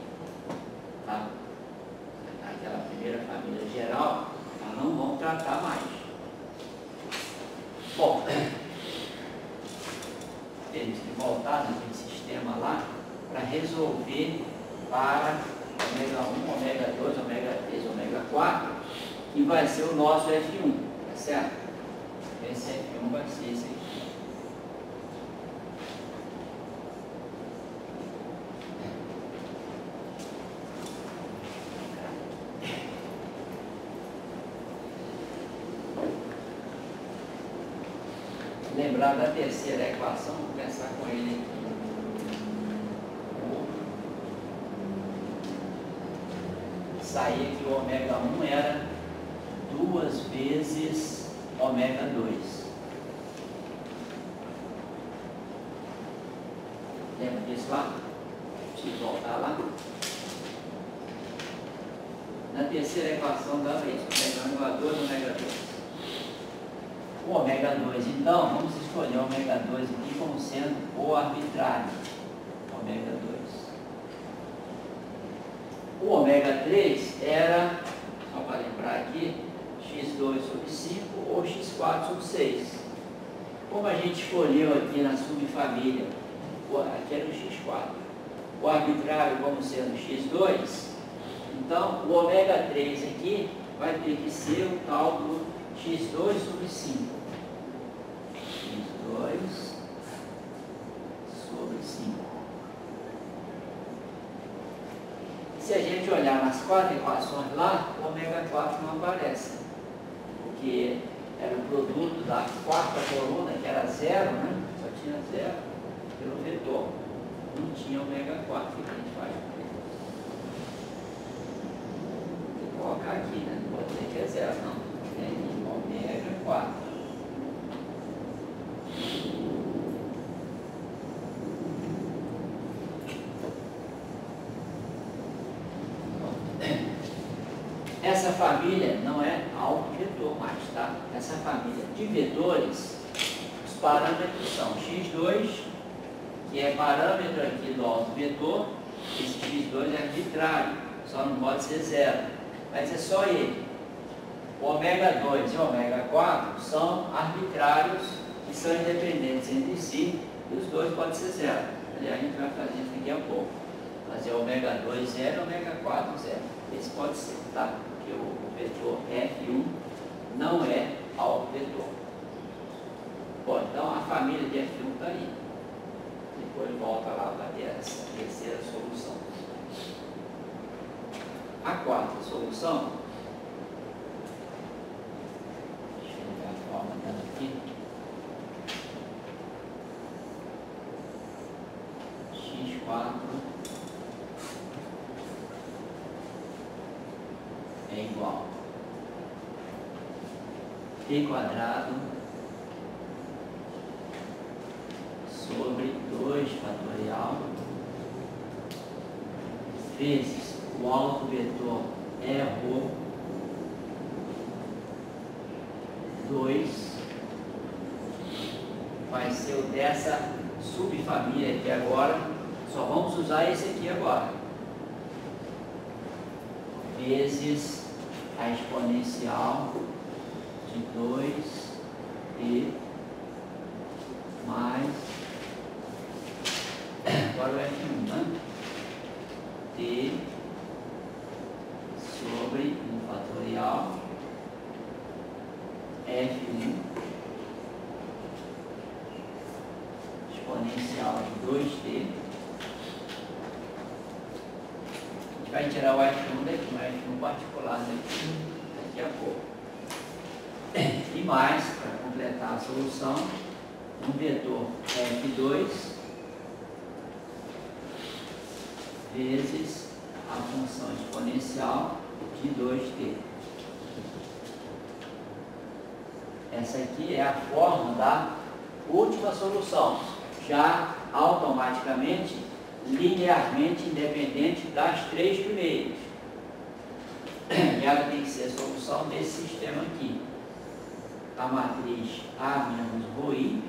Tá? Aquela primeira família geral, nós não vamos tratar mais. Bom, temos que voltar naquele sistema lá para resolver para ômega 1, ômega 2, ômega 3, ômega 4, que vai ser o nosso F1, tá certo? Esse F1 vai ser esse aqui. Lembrar da terceira equação, vou pensar com ele aqui. Saía que o ômega 1 era 2 vezes ômega 2. Lembra disso lá? Preciso voltar lá. Na terceira equação dava isso, ômega 2, ômega 2. O ômega 2, então, vamos escolher o ômega 2 aqui como sendo o arbitrário. Ômega 2. O ômega 3 era, só para lembrar aqui, x2 sobre 5 ou x4 sobre 6. Como a gente escolheu aqui na subfamília, aqui era o x4, o arbitrário como sendo x2, então o ômega 3 aqui vai ter que ser o tal do x2 sobre 5. x2 sobre 5. Se a gente olhar nas 4 equações lá, o ômega 4 não aparece, porque era o produto da quarta coluna, que era 0, né? Só tinha 0 pelo vetor. Não tinha ômega 4, o que a gente faz? Vou colocar aqui, né? Não vou dizer que é 0, não. Tem ômega 4. Essa família não é autovetor mais, tá? Essa família de vetores, os parâmetros são x2, que é parâmetro aqui do autovetor. Esse x2 é arbitrário, só não pode ser 0, vai ser só ele. O ômega 2 e o ômega 4 são arbitrários e são independentes entre si, e os dois podem ser 0. Aliás, a gente vai fazer isso daqui a pouco. Fazer ômega 2 0 e ômega 4 0. Esse pode ser, tá? Porque o vetor F1 não é autovetor. Bom, então a família de F1 está aí. Depois volta lá para ter essa terceira solução. A quarta solução, deixa eu ver a forma dela aqui. x4 é igual t quadrado sobre 2 fatorial vezes o autovetor é rho 2 vai ser o dessa subfamília aqui agora, só vamos usar esse aqui agora, vezes a exponencial de 2t mais, agora o F1, né? T sobre 1 fatorial F1 exponencial de 2t. A gente vai tirar o F1 daqui, o F1 particular daqui a pouco. E mais, para completar a solução, um vetor F2 vezes a função exponencial de 2t. Essa aqui é a forma da última solução, já automaticamente, linearmente independente das três primeiras. E ela tem que ser a solução desse sistema aqui. A matriz A menos ρi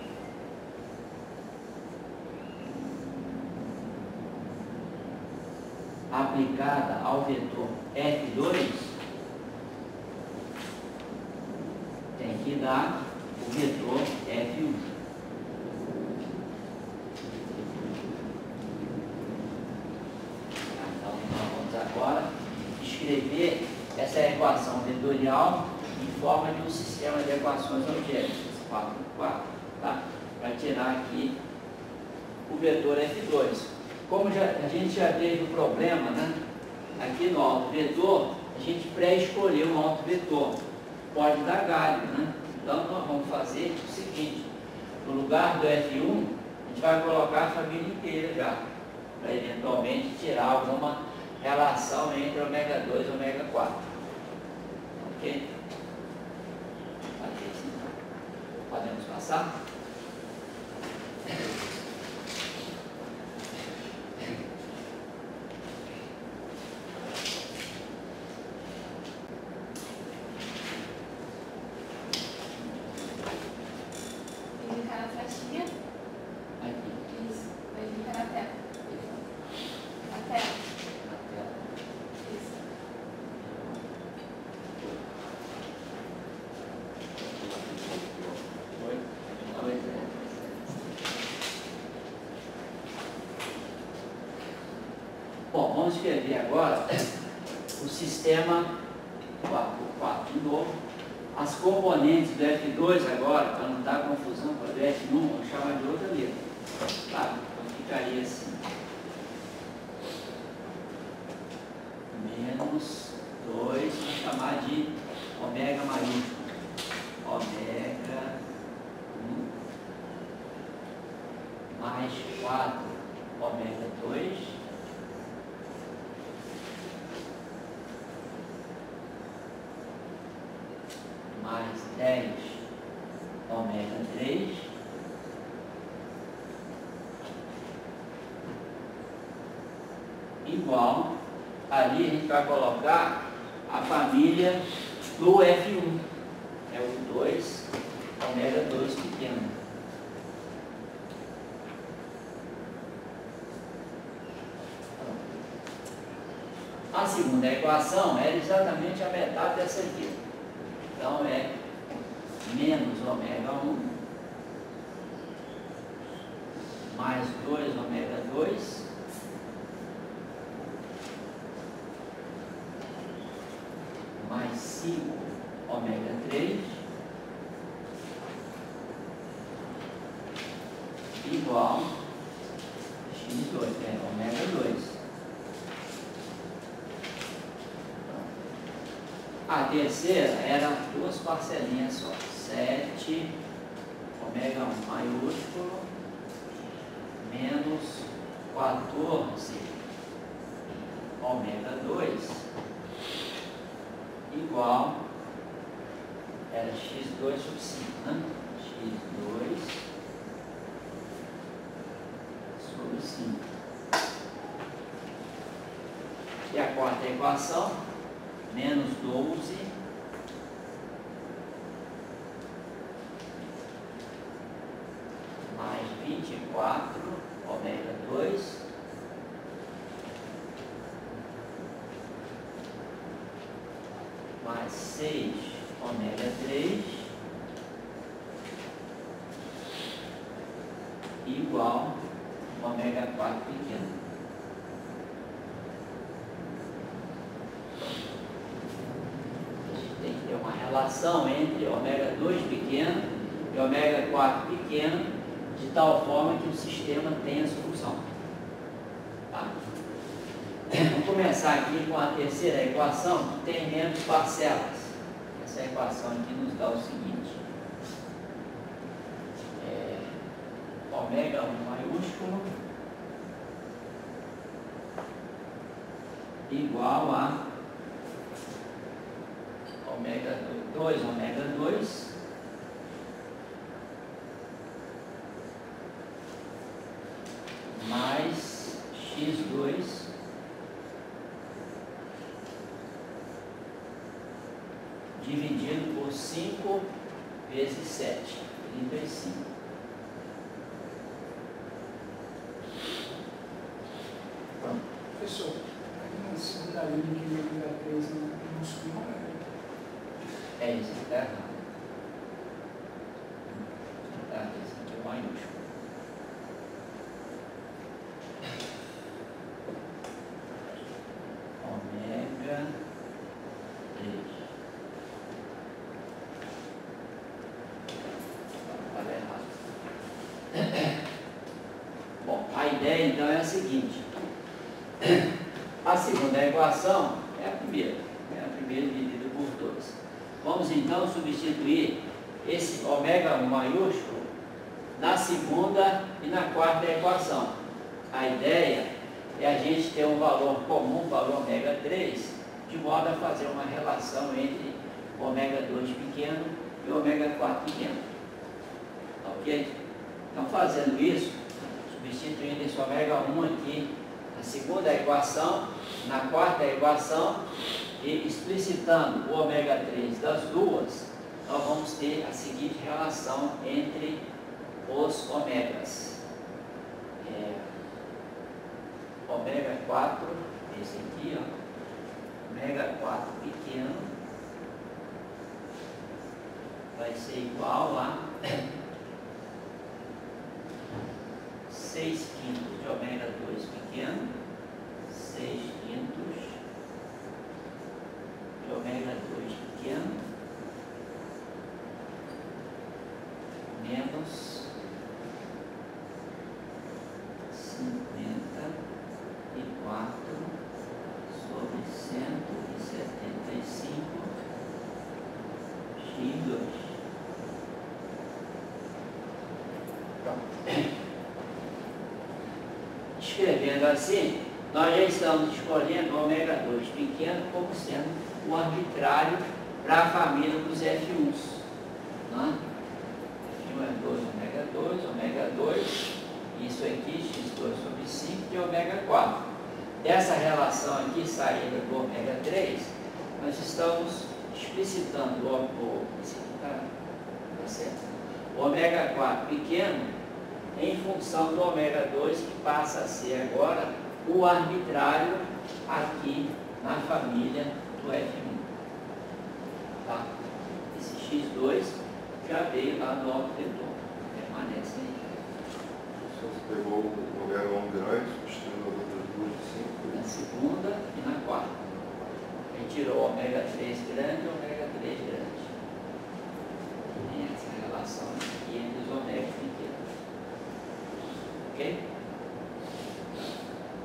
aplicada ao vetor F2 tem que dar o vetor F1. Então, nós vamos agora escrever essa equação vetorial em forma de um sistema de equações algébricas, 4 por 4, tá? Para tirar aqui o vetor F2. Como a gente já teve o problema, né? Aqui no autovetor, a gente pré-escolheu um autovetor. Pode dar galho, né? Então, nós vamos fazer o seguinte: no lugar do F1, a gente vai colocar a família inteira já, para eventualmente tirar alguma relação entre ômega 2 e ômega 4. Ok? Podemos passar? Bom, vamos escrever agora o sistema 4x4 de novo. As componentes do F2 agora, para não dar confusão com a do F1, vamos chamar de outra letra. Tá? Então ficaria assim. Menos 2, vamos chamar de ômega maiúsculo. Ômega 1 mais 4 ômega 2 mais 10 ômega 3 igual, ali a gente vai colocar a família do F1, é o 2 ômega 2 pequeno. A segunda equação era exatamente a metade dessa aqui. Então é menos ômega 1 mais 2 ômega 2 mais 5 ômega 3 igual x2, ômega 2. A terceira era duas parcelinhas só. 7 ômega 1 maiúsculo menos 14 ômega 2 igual, era x2 sobre 5, né? x2 sobre 5. E a quarta equação, menos 12 mais 24 ômega 2 mais 6 ômega 3 igual ômega 4 pequeno. Tem que ter uma relação entre ômega 2 pequeno e ômega 4 pequeno, de tal forma que o sistema tenha solução. Tá? Vamos começar aqui com a terceira equação, que tem menos parcelas. Essa equação aqui nos dá o seguinte: ômega 1 maiúsculo igual a ômega 2 ômega 2 mais x2 dividido por 5 vezes 7, 35. Professor, vendo que o ômega 3 não subiu. É isso, está errado. Tá, esse aqui é o maiúsculo. Ômega 3. Estava errado. Bom, a ideia então é a seguinte. A segunda equação é a primeira dividida por 2. Vamos então substituir esse ômega 1 maiúsculo na segunda e na quarta equação. A ideia é a gente ter um valor comum, valor ômega 3, de modo a fazer uma relação entre o ômega 2 pequeno e o ômega 4 pequeno. Ok? Então, fazendo isso, substituindo esse ômega 1 aqui na segunda equação, na quarta equação, e explicitando o ômega 3 das duas, nós vamos ter a seguinte relação entre os ômegas. Ômega 4, esse aqui, ó, ômega 4 pequeno, vai ser igual a 6 quintos de ômega 2 pequeno, 6 quintos de ômega 2 pequeno, menos 54 sobre 175 x2. Pronto. Escrevendo assim, nós já estamos escolhendo o ômega 2 pequeno como sendo o arbitrário para a família dos F1s. Né? F1 é 2, ômega 2, isso aqui, x2 sobre 5 de ômega 4. Dessa relação aqui, saída do ômega 3, nós estamos explicitando o ômega 4 pequeno em função do ômega 2, que passa a ser agora o arbitrário aqui na família do F1. Tá? Esse x2 já veio lá no autodetor, permanece aí. Se você pegou o ômega 1 grande, substituindo as outras duas de 5. Na segunda e na quarta. A gente tirou o ômega 3 grande e o ômega 3 grande. Tem essa relação aqui entre os ômegas pequenos. Ok?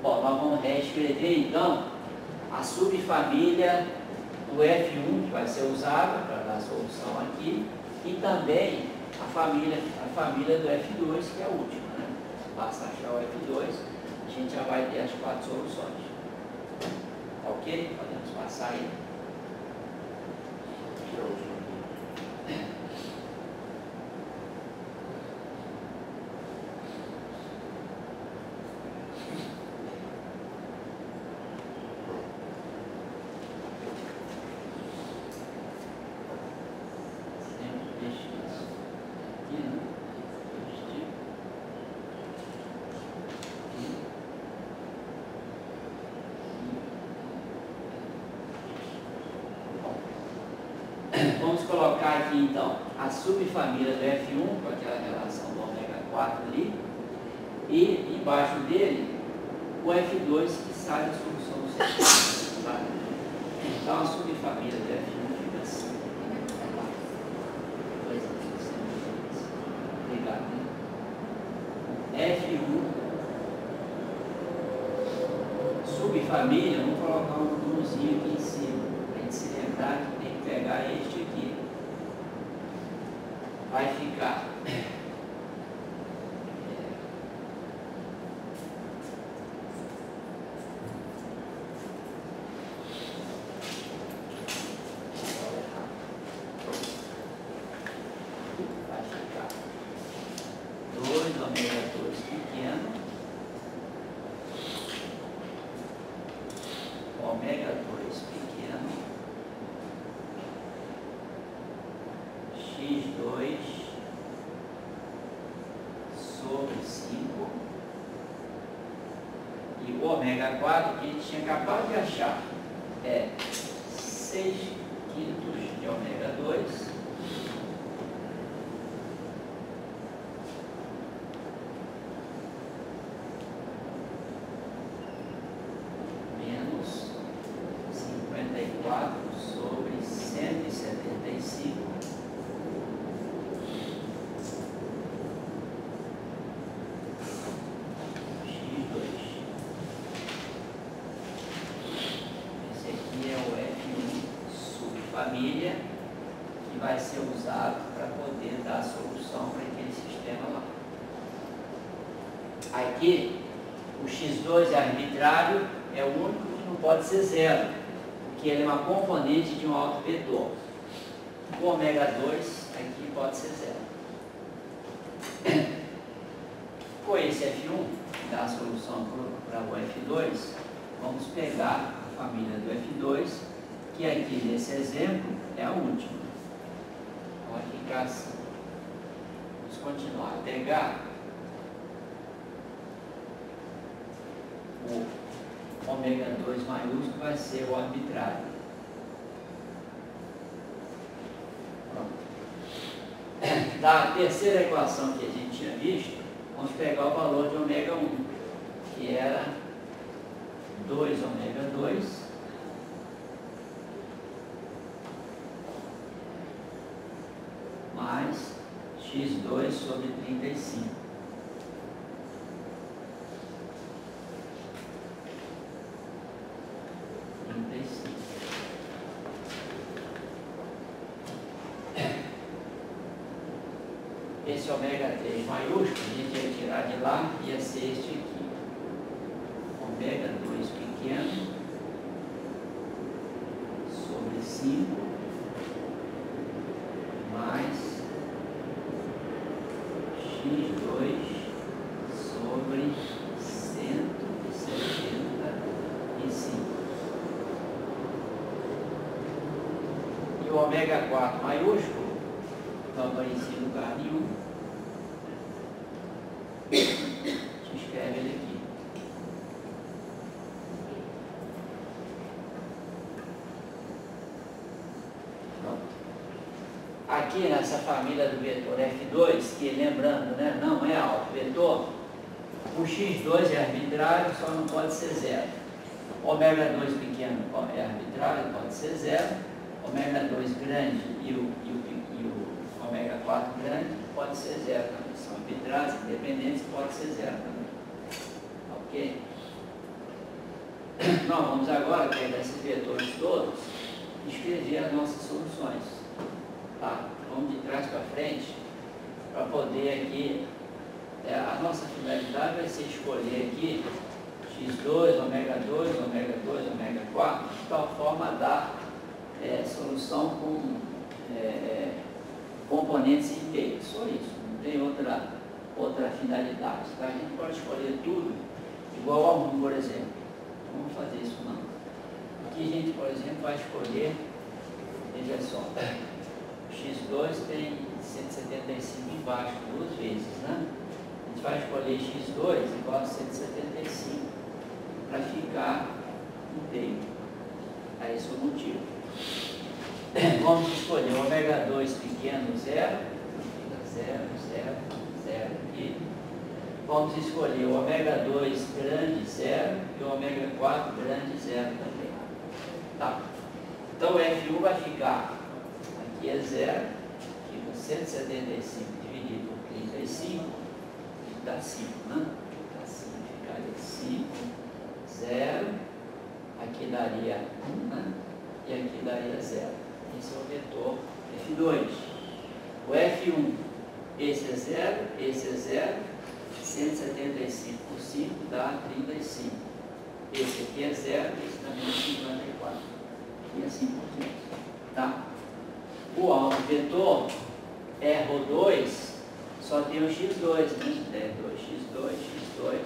Bom, nós vamos reescrever então a subfamília do F1 que vai ser usada para dar a solução aqui, e também a família do F2, que é a última, né? Basta achar o F2, a gente já vai ter as 4 soluções. Ok? Podemos passar aí. Que é a última. Vamos colocar aqui então a subfamília do F1 com aquela relação do ômega 4 ali, e embaixo dele o F2 que sai da solução do sistema. Tá? Então a subfamília do F1 fica assim. Obrigado. Né? F1 subfamília, vamos colocar um númerozinho aqui em cima, para a gente se lembrar que tem que pegar este aqui. Vai ficar vai ficar 2 ômega 2 pequeno, ômega 2 pequeno, x2 sobre 5, e o ômega 4 que a gente tinha acabado de achar, é 6 quintos de ômega 2 menos 54 sobre 175 família que vai ser usado para poder dar a solução para aquele sistema lá. Aqui, o x2 é arbitrário, é o único que não pode ser zero, porque ele é uma componente de um autovetor. O ômega 2 aqui pode ser zero. Com esse F1, que dá a solução para o F2, vamos pegar a família do F2, que aqui nesse exemplo é a última. Vai ficar assim. Vamos continuar a pegar o ômega 2 maiúsculo, vai ser o arbitrário. Pronto. Da terceira equação que a gente tinha visto, vamos pegar o valor de ômega 1, que era 2 ômega 2 mais x2 sobre 35. Esse ômega 3 maiúsculo, a gente ia tirar de lá, ia ser este aqui. Ômega 2 pequeno sobre 5 mais x2 sobre 175. E o ômega 4 maiúsculo não aparecia em lugar nenhum. A gente escreve ele aqui. Aqui nessa família do vetor F2, que lembrando, né, não é autovetor, o x2 é arbitrário, só não pode ser zero. Ômega 2 pequeno é arbitrário, pode ser zero. Ômega 2 grande e o ômega 4 grande pode ser zero também. São arbitrários, independentes, pode ser zero também. Ok? Nós vamos agora pegar esses vetores todos e escrever as nossas soluções. Tá? Vamos de trás para frente para poder aqui, a nossa finalidade vai ser escolher aqui x2, ômega 2, ômega 2, ômega 4, de tal forma a dar solução com componentes inteiros. Só isso, não tem outra finalidade. Tá? A gente pode escolher tudo igual a 1, por exemplo. Não vamos fazer isso não. Aqui a gente, por exemplo, vai escolher, veja só, x2 tem 175 embaixo, 2 vezes, né? A gente vai escolher x2 igual a 175 para ficar inteiro. É esse o motivo. Vamos escolher o ômega 2 pequeno 0, fica 0, 0, 0 aqui. Vamos escolher o ômega 2 grande 0 e o ômega 4 grande 0 também. Tá. Então o F1 vai ficar, aqui é 0, fica 175 dividido por 35, dá 5, né? Dá 5, ficaria 5, 0, aqui daria 1, né? E aqui daria 0. Esse é o vetor F2. O F1, esse é 0, esse é 0, 175 por 5 dá 35. Esse aqui é 0, esse também é 54. E assim por diante. Tá? O autovetor R2 só tem o x2, né? 2x2, x2,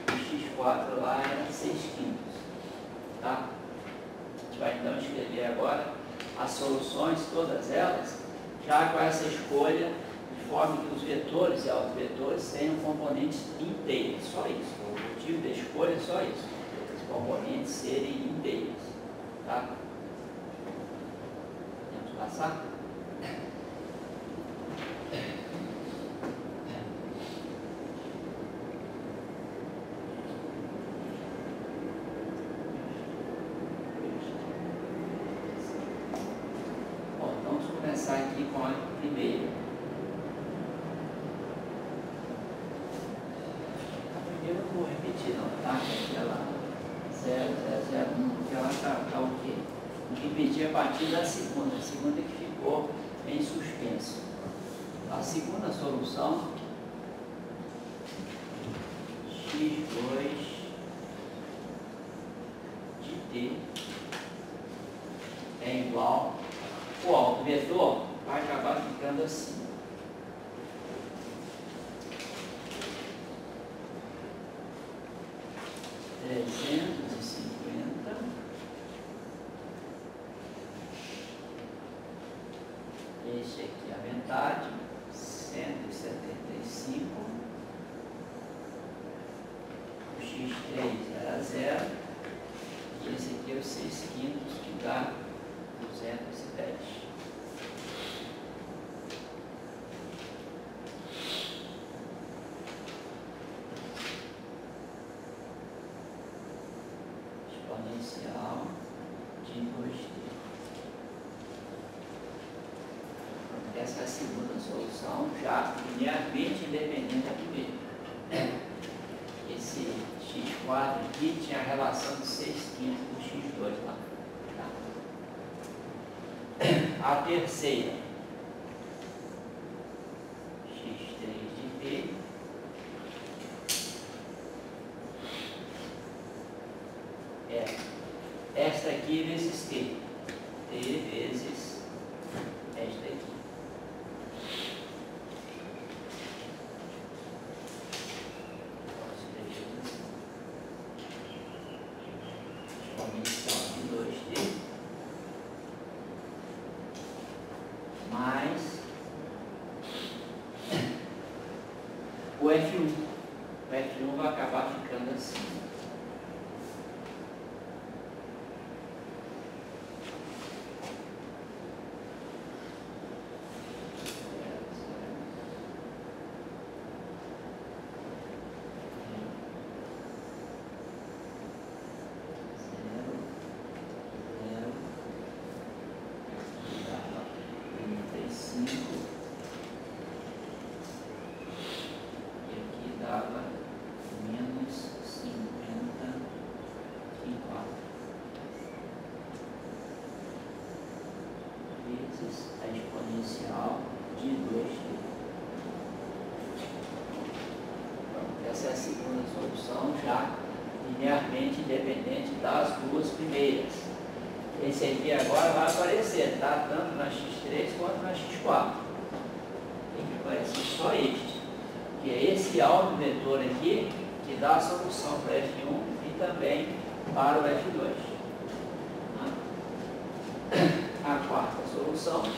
o x4 lá era 6 quintos. Tá? A gente vai então escrever agora as soluções, todas elas, já com essa escolha, de forma que os vetores e autovetores tenham componentes inteiros, só isso. O motivo da escolha é só isso, os componentes serem inteiros. tá? Podemos passar? Bom, então vamos começar aqui com a primeira. A primeira eu não vou repetir não, tá? Aquela 0001, que ela tá o quê? Repetir a partir da segunda. A segunda que ficou em suspenso. A segunda solução, x2 de t é igual, o autovetor vai acabar ficando assim. Esse aqui é a metade, 175, o x3 era 0, e esse aqui é o 6 quintos, que dá 210. Exponencial de 2t. Essa é a segunda solução, já linearmente independente da primeira. Esse x4 aqui tinha a relação de 6 quintos do x2 lá. Tá? A terceira, x3 de t, é esta aqui vezes t, t vezes esta aqui. Exponencial de 2t mais o F1. O F1 vai acabar ficando assim. A exponencial de 2t. Essa é a segunda solução, já linearmente independente das duas primeiras. Esse aqui agora vai aparecer, tá? Tanto na x3 quanto na x4. Tem que aparecer só este, que é esse autovetor aqui, que dá a solução para F1 e também para o F2. A quarta solução x4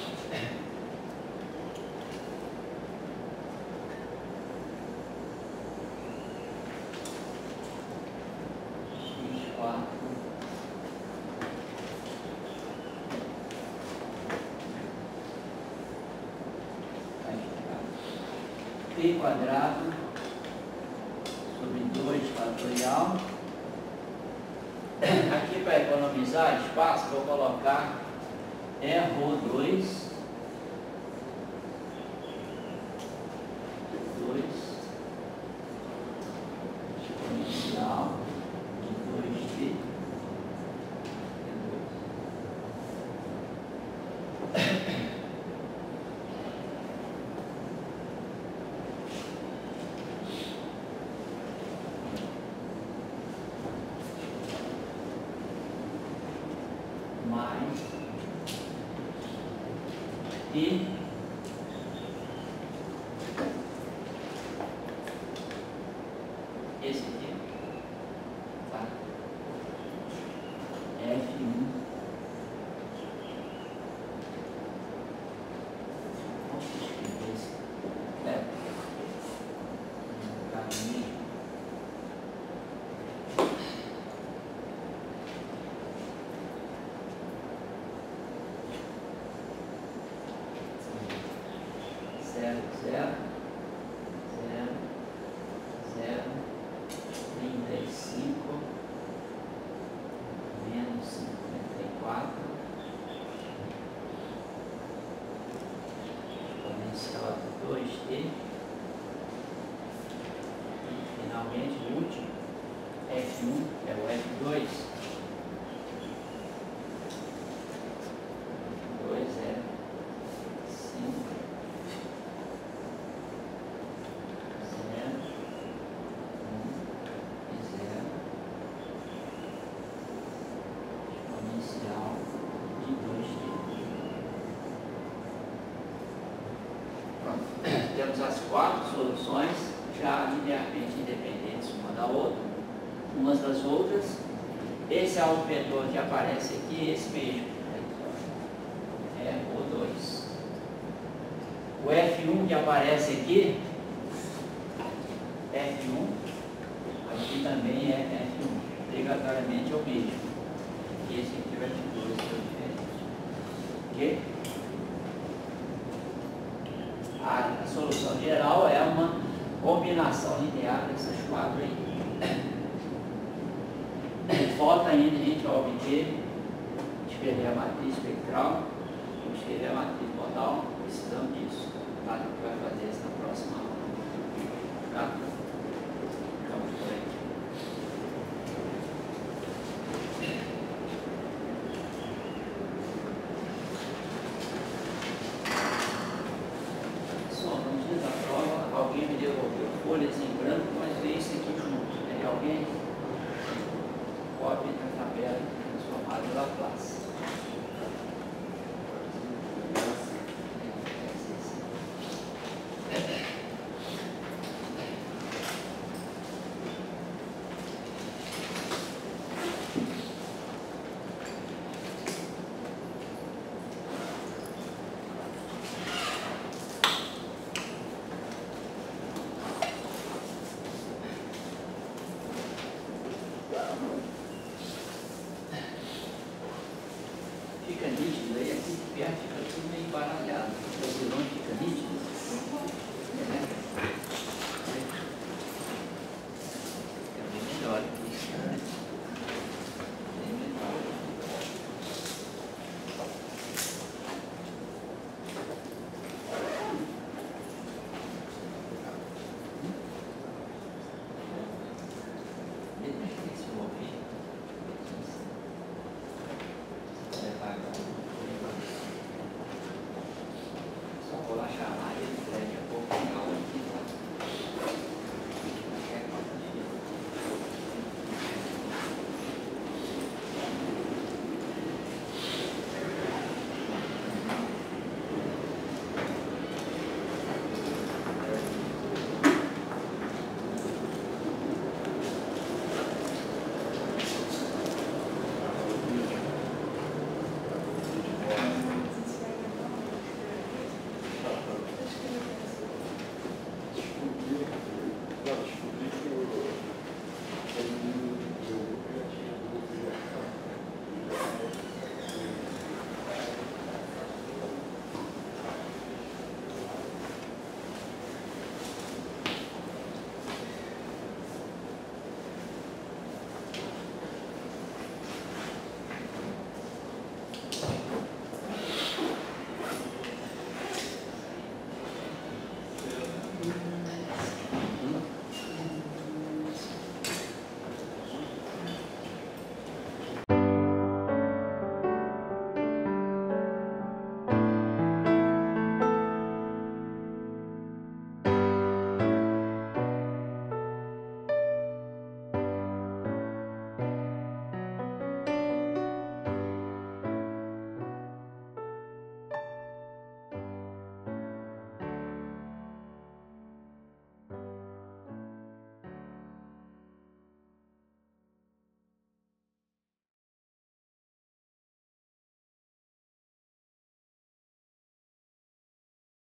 t quadrado sobre 2 fatorial. Aqui, para economizar espaço, vou colocar Rho2 exponencial de 2t mais e esse aqui, tá? F1 umas das outras. Esse autovetor que aparece aqui, esse mesmo, é O2. O F1 que aparece aqui, F1, aqui também é F1, obrigatoriamente é o mesmo. E esse aqui vai ter 2 diferentes. Ok? A solução geral é uma combinação linear dessas 4 aí. Falta ainda a gente obter, escrever a matriz espectral, escrever a matriz modal, precisamos disso. Tá? A gente vai fazer isso na próxima aula. Tá? Vamos por aí. Só, no dia da prova, alguém me devolveu folhas em branco, mas veio isso aqui junto. Tem alguém? Cópia da tabela transformada em Laplace. Fica nítido aí, aqui perto fica tudo meio embaralhado. O vilão fica nítido. Fica bem melhor aqui. Bem melhor. Ele tem que se mover.